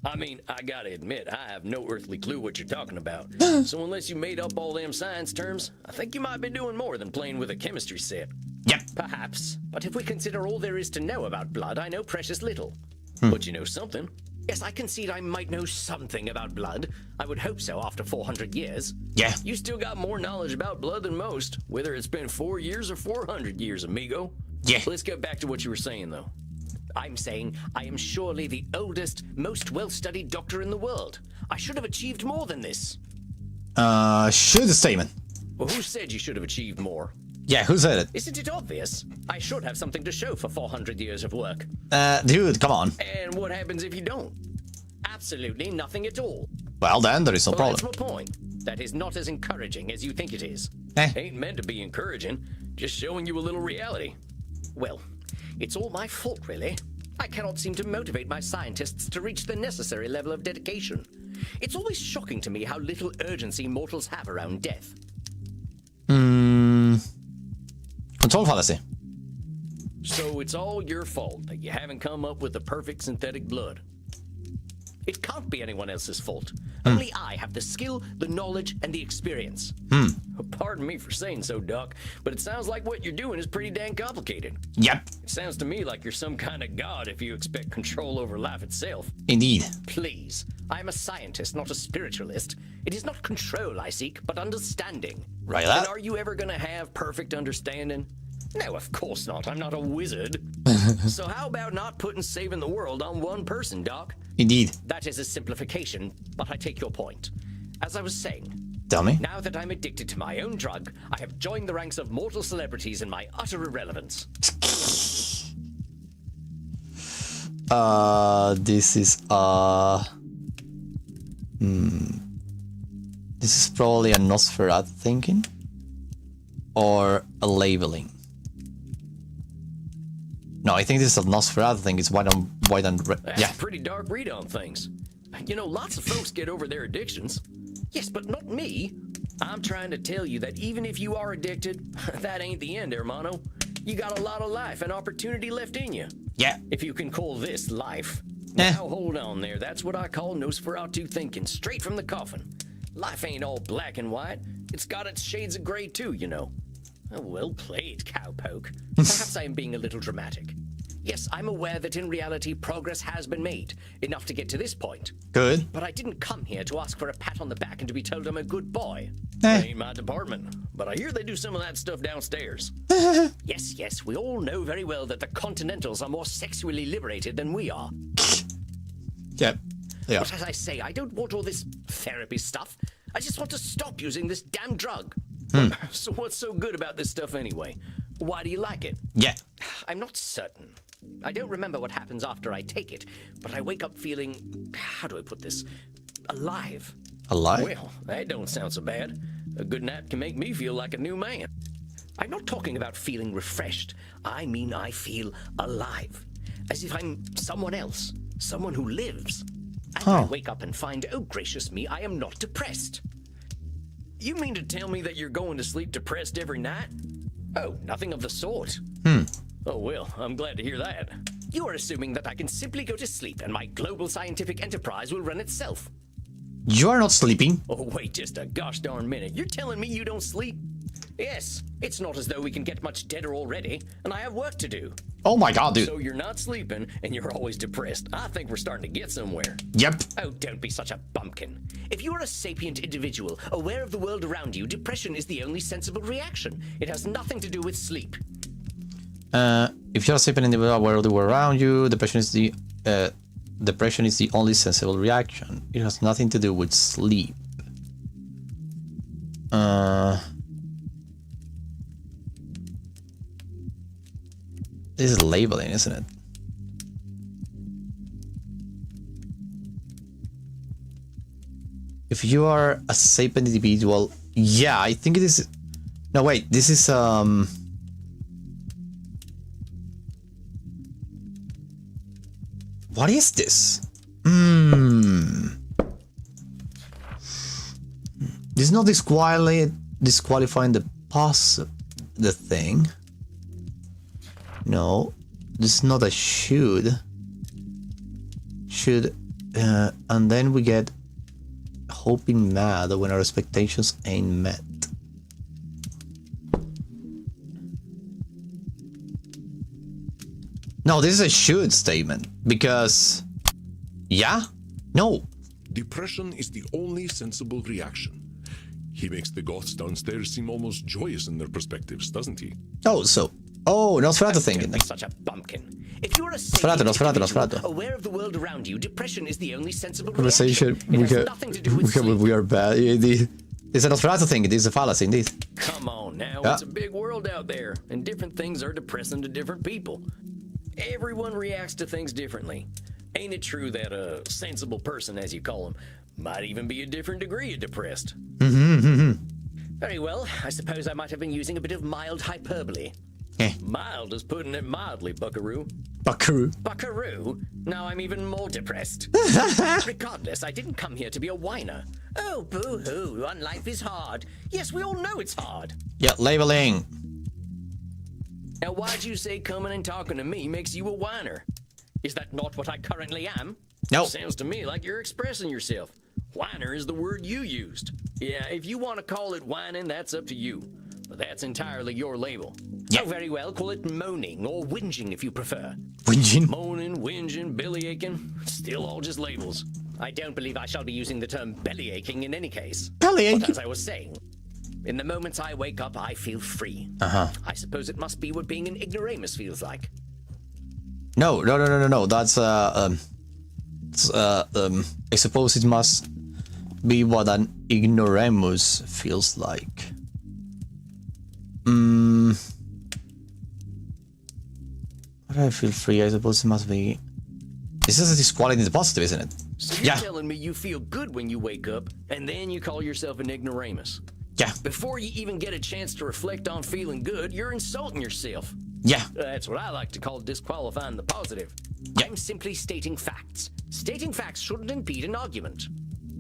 I mean, I gotta admit, I have no earthly clue what you're talking about. So unless you made up all them science terms, I think you might be doing more than playing with a chemistry set.
Yep.
Perhaps. But if we consider all there is to know about blood, I know precious little. But you know something. Yes, I concede I might know something about blood. I would hope so after 400 years.
Yeah.
You still got more knowledge about blood than most, whether it's been 4 years or 400 years, amigo.
Yeah.
Let's get back to what you were saying, though. I'm saying I am surely the oldest, most well-studied doctor in the world. I should have achieved more than this.
Should the statement.
Well, who said you should have achieved more?
Yeah, who said it?
Isn't it obvious? I should have something to show for 400 years of work.
Dude, come on.
And what happens if you don't? Absolutely nothing at all.
Well, then there is no
Well,
problem.
that's my point. That is not as encouraging as you think it is. Ain't meant to be encouraging, just showing you a little reality. Well, it's all my fault, really. I cannot seem to motivate my scientists to reach the necessary level of dedication. It's always shocking to me how little urgency mortals have around death.
Control fallacy.
So it's all your fault that you haven't come up with the perfect synthetic blood. It can't be anyone else's fault. Only I have the skill, the knowledge, and the experience. Pardon me for saying so, Doc, but it sounds like what you're doing is pretty dang complicated.
Yep,
It sounds to me like you're some kind of god if you expect control over life itself.
indeed.
Please, I am a scientist, not a spiritualist. It is not control I seek, but understanding.
Right,
And
that.
are you ever gonna have perfect understanding? No, of course not. I'm not a wizard. So how about not putting saving the world on one person, Doc?
Indeed.
That is a simplification, but I take your point. As I was saying,
Tell me.
now that I'm addicted to my own drug, I have joined the ranks of mortal celebrities in my utter irrelevance.
This is This is probably a Nosferatu thinking or a labeling. No, I think this is a Nosferatu thing. It's white and red.
That's
Yeah.
a pretty dark read on things. You know, lots of folks get over their addictions. Yes, but not me. I'm trying to tell you that even if you are addicted, that ain't the end, hermano. You got a lot of life and opportunity left in you.
Yeah.
If you can call this life.
Eh.
Now, hold on there. That's what I call Nosferatu thinking, straight from the coffin. Life ain't all black and white. It's got its shades of gray, too, you know. Oh, well played, cowpoke. Perhaps I am being a little dramatic. Yes, I'm aware that in reality progress has been made, enough to get to this point.
Good.
But I didn't come here to ask for a pat on the back and to be told I'm a good boy.
Eh.
That ain't my department, but I hear they do some of that stuff downstairs. Yes, we all know very well that the Continentals are more sexually liberated than we are.
Yep. Yeah.
But as I say, I don't want all this therapy stuff. I just want to stop using this damn drug. So what's so good about this stuff anyway? Why do you like it?
Yeah.
I'm not certain. I don't remember what happens after I take it, but I wake up feeling, how do I put this, alive.
Alive?
Well, that don't sound so bad. A good nap can make me feel like a new man. I'm not talking about feeling refreshed. I mean I feel alive. As if I'm someone else. Someone who lives. And I wake up and find, oh gracious me, I am not depressed. You mean to tell me that you're going to sleep depressed every night? Oh, nothing of the sort. Oh, well, I'm glad to hear that. You are assuming that I can simply go to sleep and my global scientific enterprise will run itself.
You are not sleeping.
Oh, wait just a gosh darn minute. You're telling me you don't sleep? Yes, it's not as though we can get much deader already, and I have work to do.
Oh my god, dude.
So you're not sleeping, and you're always depressed. I think we're starting to get somewhere.
Yep.
Oh, don't be such a bumpkin. If you are a sapient individual, aware of the world around you, depression is the only sensible reaction. It has nothing to do with sleep.
If you're a sapient individual aware of the world around you, depression is the only sensible reaction. It has nothing to do with sleep. This is labeling, isn't it? If you are a sapient individual, yeah, I think it is. No, wait, this is What is this? This is not disqualifying the thing. No, this is not a should. And then we get hoping mad when our expectations ain't met. No, this is a should statement because, yeah, no.
Depression is the only sensible reaction. He makes the goths downstairs seem almost joyous in their perspectives, doesn't he?
Nosferatu thinking.
Don't be such a bumpkin. If you're a sapient
Nosferatu.
aware of the world around you, depression is the only sensible
Conversation.
reaction. It has nothing to do with sleep.
We are bad. It's a Nosferatu thing. It is a fallacy, indeed.
Come on now,
Yeah.
it's a big world out there, and different things are depressing to different people. Everyone reacts to things differently. Ain't it true that a sensible person, as you call them, might even be a different degree of depressed? Very well, I suppose I might have been using a bit of mild hyperbole. Mild is putting it mildly, buckaroo. Buckaroo? Now I'm even more depressed. Regardless, I didn't come here to be a whiner. Oh, boo-hoo, life is hard. Yes, we all know it's hard.
Yeah, labeling.
Now, why'd you say coming and talking to me makes you a whiner? Is that not what I currently am?
No.
Sounds to me like you're expressing yourself. Whiner is the word you used. Yeah, if you want to call it whining, that's up to you. But that's entirely your label.
Yeah.
Oh, very well, call it moaning or whinging if you prefer.
Whinging?
Moaning, whinging, bellyaching, still all just labels. I don't believe I shall be using the term bellyaching in any case.
Bellyaching?
But as I was saying, in the moments I wake up, I feel free. I suppose it must be what being an ignoramus feels like.
No. That's I suppose it must be what an ignoramus feels like. How do I feel free? I suppose it must be. This is a disquality in the positive, isn't it?
So you're telling me you feel good when you wake up, and then you call yourself an ignoramus?
Yeah.
Before you even get a chance to reflect on feeling good, you're insulting yourself.
Yeah.
That's what I like to call disqualifying the positive.
Yeah.
I'm simply stating facts. Stating facts shouldn't impede an argument.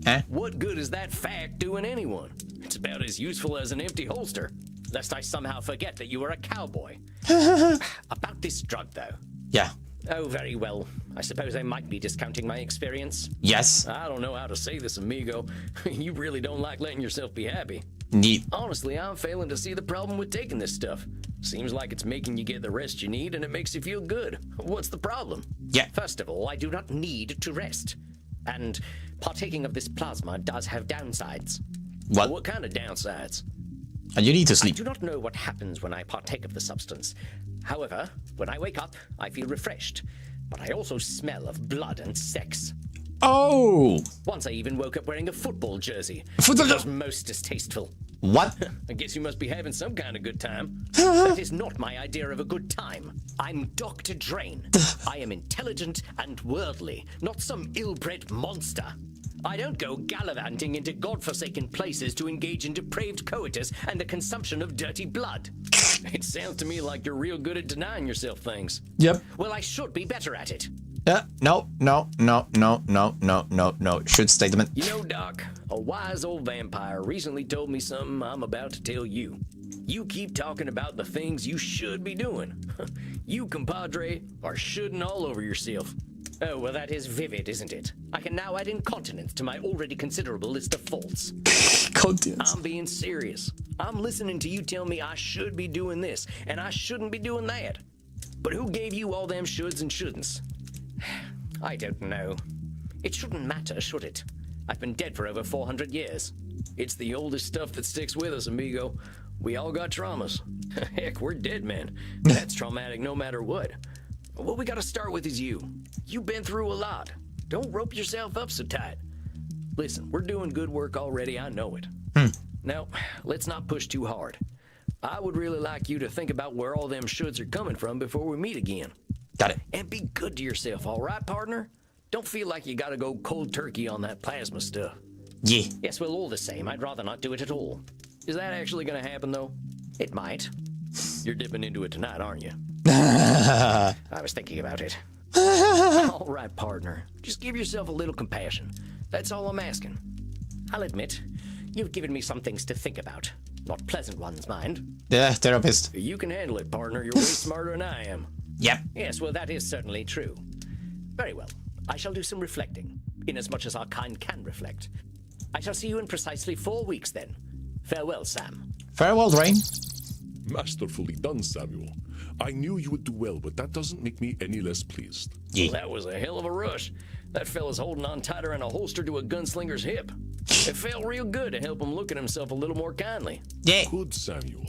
Eh?
What good is that fact doing anyone? It's about as useful as an empty holster. Lest I somehow forget that you were a cowboy. About this drug, though.
Yeah.
Oh, very well. I suppose I might be discounting my experience.
Yes.
I don't know how to say this, amigo. You really don't like letting yourself be happy.
Neat.
Honestly, I'm failing to see the problem with taking this stuff. Seems like it's making you get the rest you need and it makes you feel good. What's the problem?
Yeah.
First of all, I do not need to rest. And partaking of this plasma does have downsides.
What?
What kind of downsides?
And you need to
I
sleep.
do not know what happens when I partake of the substance. However, when I wake up, I feel refreshed. But I also smell of blood and sex.
Oh!
Once I even woke up wearing a football jersey.
Football-
It was most distasteful.
What?
I guess you must be having some kind of good time. That is not my idea of a good time. I'm Dr. Drain. I am intelligent and worldly, not some ill-bred monster. I don't go gallivanting into godforsaken places to engage in depraved coitus and the consumption of dirty blood. It sounds to me like you're real good at denying yourself things.
Yep.
Well, I should be better at it.
No. Should statement.
You know, Doc, a wise old vampire recently told me something I'm about to tell you. You keep talking about the things you should be doing. You, compadre, are shoulding all over yourself. Oh, well, that is vivid, isn't it? I can now add incontinence to my already considerable list of faults.
Continence.
I'm being serious. I'm listening to you tell me I should be doing this, and I shouldn't be doing that. But who gave you all them shoulds and shouldn'ts? I don't know. It shouldn't matter, should it? I've been dead for over 400 years. It's the oldest stuff that sticks with us, amigo. We all got traumas. Heck, we're dead men. That's traumatic no matter what. What we gotta start with is you. You've been through a lot. Don't rope yourself up so tight. Listen, we're doing good work already, I know it. Now, let's not push too hard. I would really like you to think about where all them shoulds are coming from before we meet again.
Got it.
And be good to yourself, all right, partner? Don't feel like you gotta go cold turkey on that plasma stuff.
Yeah.
Yes, well, all the same, I'd rather not do it at all. Is that actually gonna happen, though? It might. You're dipping into it tonight, aren't you? I was thinking about it. All right, partner. Just give yourself a little compassion. That's all I'm asking. I'll admit, you've given me some things to think about. Not pleasant ones, mind.
Yeah, therapist.
You can handle it, partner. You're way smarter than I am.
Yep.
Yes, well, that is certainly true. Very well. I shall do some reflecting, inasmuch as our kind can reflect. I shall see you in precisely 4 weeks, then. Farewell, Sam.
Farewell, Drain.
Masterfully done, Samuel. I knew you would do well, but that doesn't make me any less pleased.
Yeah.
That was a hell of a rush. That fella's holding on tighter than a holster to a gunslinger's hip. It felt real good to help him look at himself a little more kindly.
Yeah.
Good, Samuel.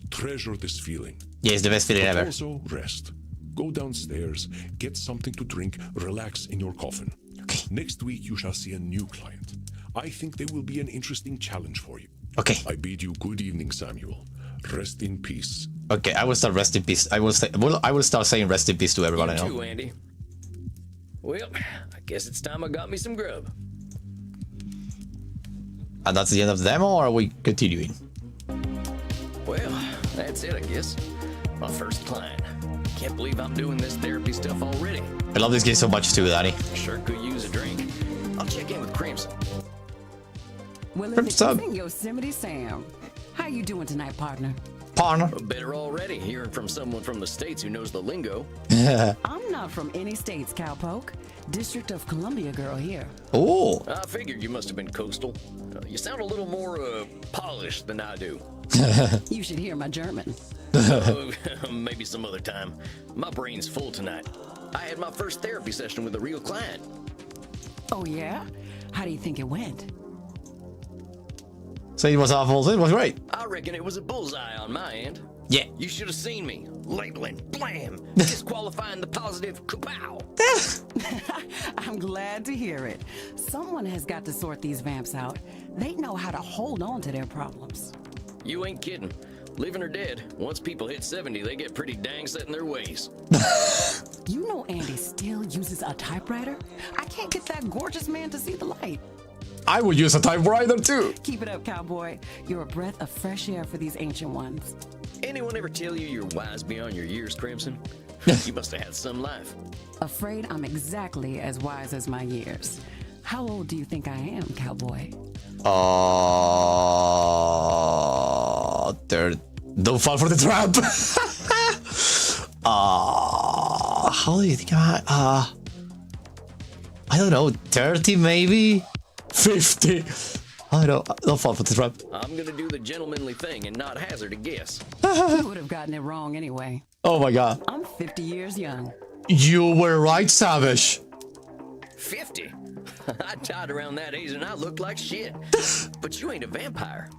Treasure this feeling.
Yeah, it's the best feeling
But
ever.
also, rest. Go downstairs, get something to drink, relax in your coffin.
Okay.
Next week you shall see a new client. I think they will be an interesting challenge for you.
Okay.
I bid you good evening, Samuel. Rest in peace.
Okay, I will start rest in peace. I will start saying rest in peace to everyone I
You
know.
too, Andy. Well, I guess it's time I got me some grub.
And that's the end of the demo, or are we continuing?
Well, that's it, I guess. My first client. Can't believe I'm doing this therapy stuff already.
I love this game so much too, Danny.
Sure could use a drink. I'll check in with Crimson.
Well,
From
it's
sub.
Yosemite Sam. How you doing tonight, partner?
Partner.
Better already, hearing from someone from the States who knows the lingo.
I'm not not from any states, cowpoke. District of Columbia girl here.
Oh.
I figured you must have been coastal. You sound a little more polished than I do.
You should hear my German.
Maybe some other time. My brain's full tonight. I had my first therapy session with a real client.
Oh, yeah? How do you think it went?
So it was awful. It was great.
I reckon it was a bullseye on my end.
Yeah.
You should have seen me. Labeling, blam, disqualifying the positive, kapow.
I'm glad to hear it. Someone has got to sort these vamps out. They know how to hold on to their problems.
You ain't kidding. Living or dead, once people hit 70, they get pretty dang set in their ways.
You know Andy still uses a typewriter? I can't get that gorgeous man to see the light.
I would use a typewriter too.
Keep it up, cowboy. You're a breath of fresh air for these ancient ones.
Anyone ever tell you you're wise beyond your years, Crimson? You must have had some life.
Afraid I'm exactly as wise as my years. How old do you think I am, cowboy?
Don't fall for the trap. How do you think I don't know, 30 maybe? 50? I don't fall for the trap.
I'm gonna do the gentlemanly thing and not hazard a guess.
You would have gotten it wrong anyway.
Oh my god.
I'm 50 years young.
You were right, Savage.
50? I died around that age and I looked like shit. But you ain't a vampire.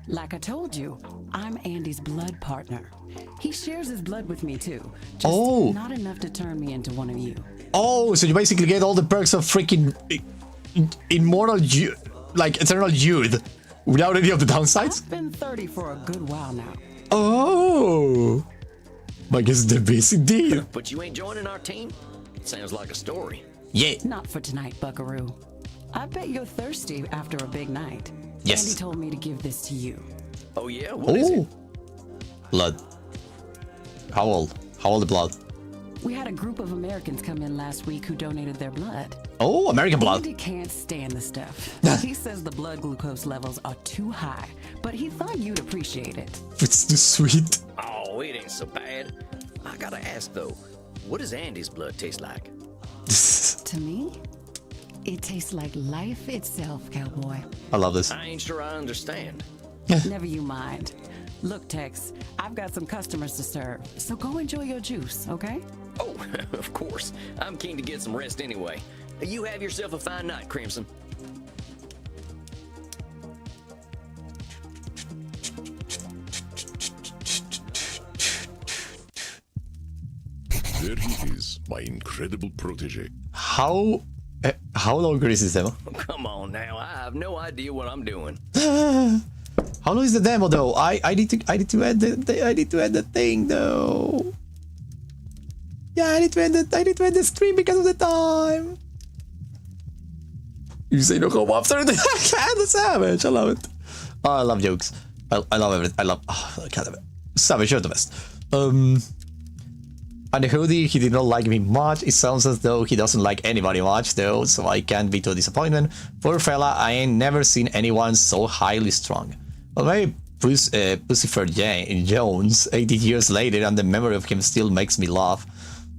Like I told you, I'm Andy's blood partner. He shares his blood with me too. Just
Oh.
not enough to turn me into one of you.
Oh, so you basically get all the perks of freaking immortal like eternal youth without any of the downsides?
I've been 30 for a good while now.
Oh. I guess the basic deal.
But you ain't joining our team? Sounds like a story.
Yeah.
Not for tonight, buckaroo. I bet you're thirsty after a big night.
Yes.
Andy told me to give this to you.
Oh yeah? What is it?
Blood. How old? How old the blood?
We had a group of Americans come in last week who donated their blood.
Oh, American blood.
Andy can't stand the stuff. He says the blood glucose levels are too high, but he thought you'd appreciate it.
It's too sweet.
Oh, it ain't so bad. I gotta ask though, what does Andy's blood taste like?
To me, it tastes like life itself, cowboy.
I love this.
I ain't sure I understand.
Never you mind. Look, Tex, I've got some customers to serve, so go enjoy your juice, okay?
Oh, of course. I'm keen to get some rest anyway. You have yourself a fine night, Crimson.
There he is, my incredible protege.
How long is this demo?
Come on now, I have no idea what I'm doing.
How long is the demo though? I need to end the thing though. Yeah, I need to end the stream because of the time. You say no come after the Savage. I love it. Oh, I love jokes. I love everything. I love God damn it. Savage, you're the best. And the hoodie, he did not like me much. It sounds as though he doesn't like anybody much though, so I can't be too disappointed. Poor fella, I ain't never seen anyone so highly strong. Well, maybe Pussifer Jones, 80 years later, and the memory of him still makes me laugh.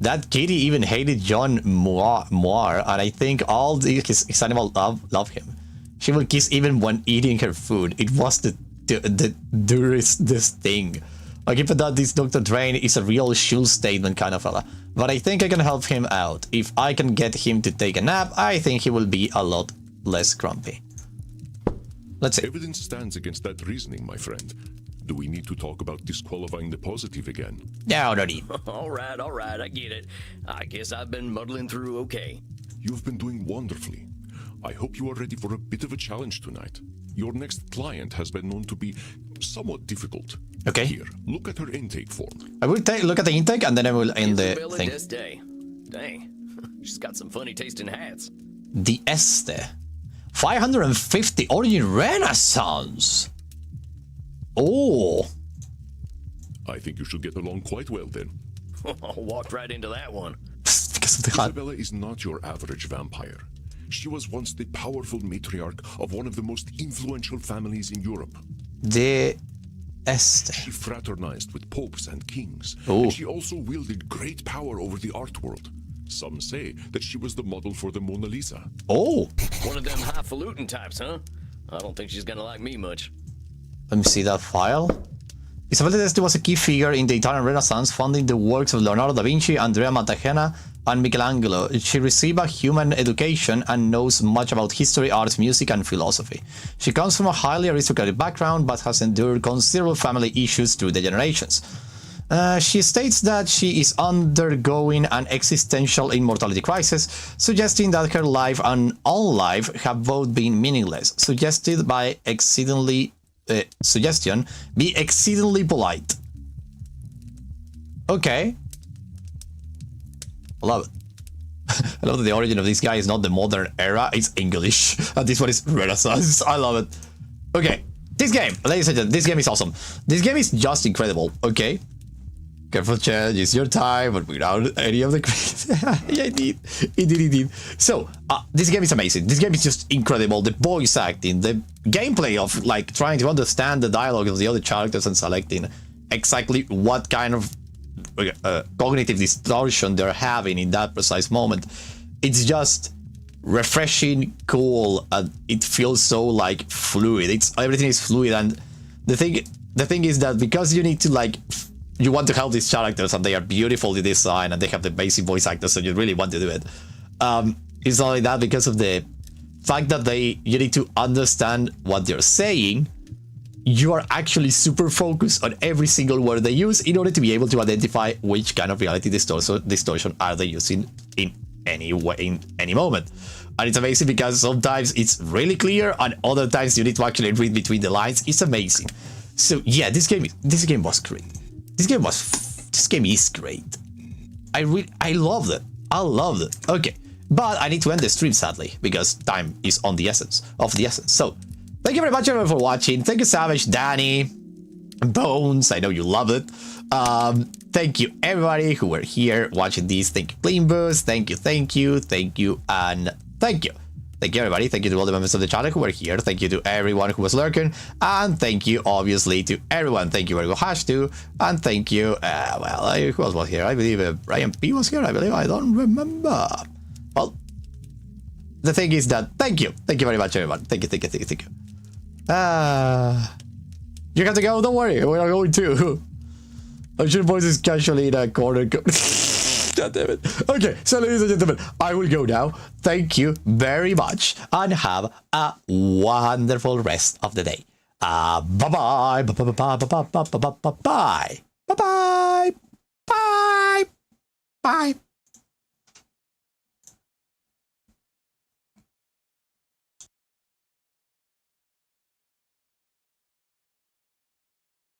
That kitty even hated John Moir, and I think all his animals love him. She will kiss even when eating her food. It was the durest thing. I give it that this Dr. Drain is a real shoe statement kind of fella, but I think I can help him out. If I can get him to take a nap, I think he will be a lot less grumpy. Let's see.
Evidence stands against that reasoning, my friend. Do we need to talk about disqualifying the positive again?
No, no need.
All right, I get it. I guess I've been muddling through okay.
You've been doing wonderfully. I hope you are ready for a bit of a challenge tonight. Your next client has been known to be somewhat difficult.
Okay.
Here, look at her intake form.
I will look at the intake and then I will end the
Isabella
thing.
D'Este. Dang, she's got some funny taste in hats.
The Este. 550 Origin Renaissance. Oh.
I think you should get along quite well then.
Walked right into that one.
Because of the hat.
Isabella is not your average vampire. She was once the powerful matriarch of one of the most influential families in Europe.
The Este.
She fraternized with popes and kings,
Oh.
and she also wielded great power over the art world. Some say that she was the model for the Mona Lisa.
Oh,
One of them highfalutin types, huh? I don't think she's gonna like me much.
let me see that file. Isabella d'Este was a key figure in the Italian Renaissance, funding the works of Leonardo da Vinci, Andrea Mattagena, and Michelangelo. She received a human education and knows much about history, arts, music, and philosophy. She comes from a highly aristocratic background, but has endured considerable family issues through the generations. She states that she is undergoing an existential immortality crisis, suggesting that her life and all life have both been meaningless, suggestion be exceedingly polite. Okay. I love it. I love that the origin of this guy is not the modern era, it's English. And this one is Renaissance. I love it. Okay. This game, ladies and gentlemen, this game is awesome. This game is just incredible, okay? Careful chat, use your time, but without any of the credits. Yeah, indeed. So, this game is amazing. This game is just incredible. The voice acting, the gameplay of like trying to understand the dialogue of the other characters and selecting exactly what kind of cognitive distortion they're having in that precise moment. It's just refreshing, cool, and it feels so like fluid. Everything is fluid, and the thing is that because you need to like. You want to help these characters and they are beautifully designed and they have the basic voice actors, so you really want to do it. It's not only that, because of the fact that you need to understand what they're saying, you are actually super focused on every single word they use in order to be able to identify which kind of reality distortion are they using in any way, in any moment. And it's amazing because sometimes it's really clear and other times you need to actually read between the lines. It's amazing. So yeah, this game was great. This game is great. I loved it. I loved it. Okay, but I need to end the stream sadly because time is of the essence. So, thank you very much everyone for watching. Thank you, Savage, Danny, Bones. I know you love it. Thank you everybody who were here watching these. Thank you, Clean Boost. Thank you, and thank you. Thank you, everybody. Thank you to all the members of the channel who were here. Thank you to everyone who was lurking. And thank you, obviously, to everyone. Thank you, very much, Hash2. And thank you, who else was here? I believe Brian P was here. I don't remember. Well, the thing is that, thank you. Thank you very much, everyone. Thank you. You have to go. Don't worry. We are going to. I'm sure voice is casually in a corner. God damn it. Okay, so ladies and gentlemen, I will go now. Thank you very much and have a wonderful rest of the day. Bye-bye. Bye-bye. Bye-bye. Bye.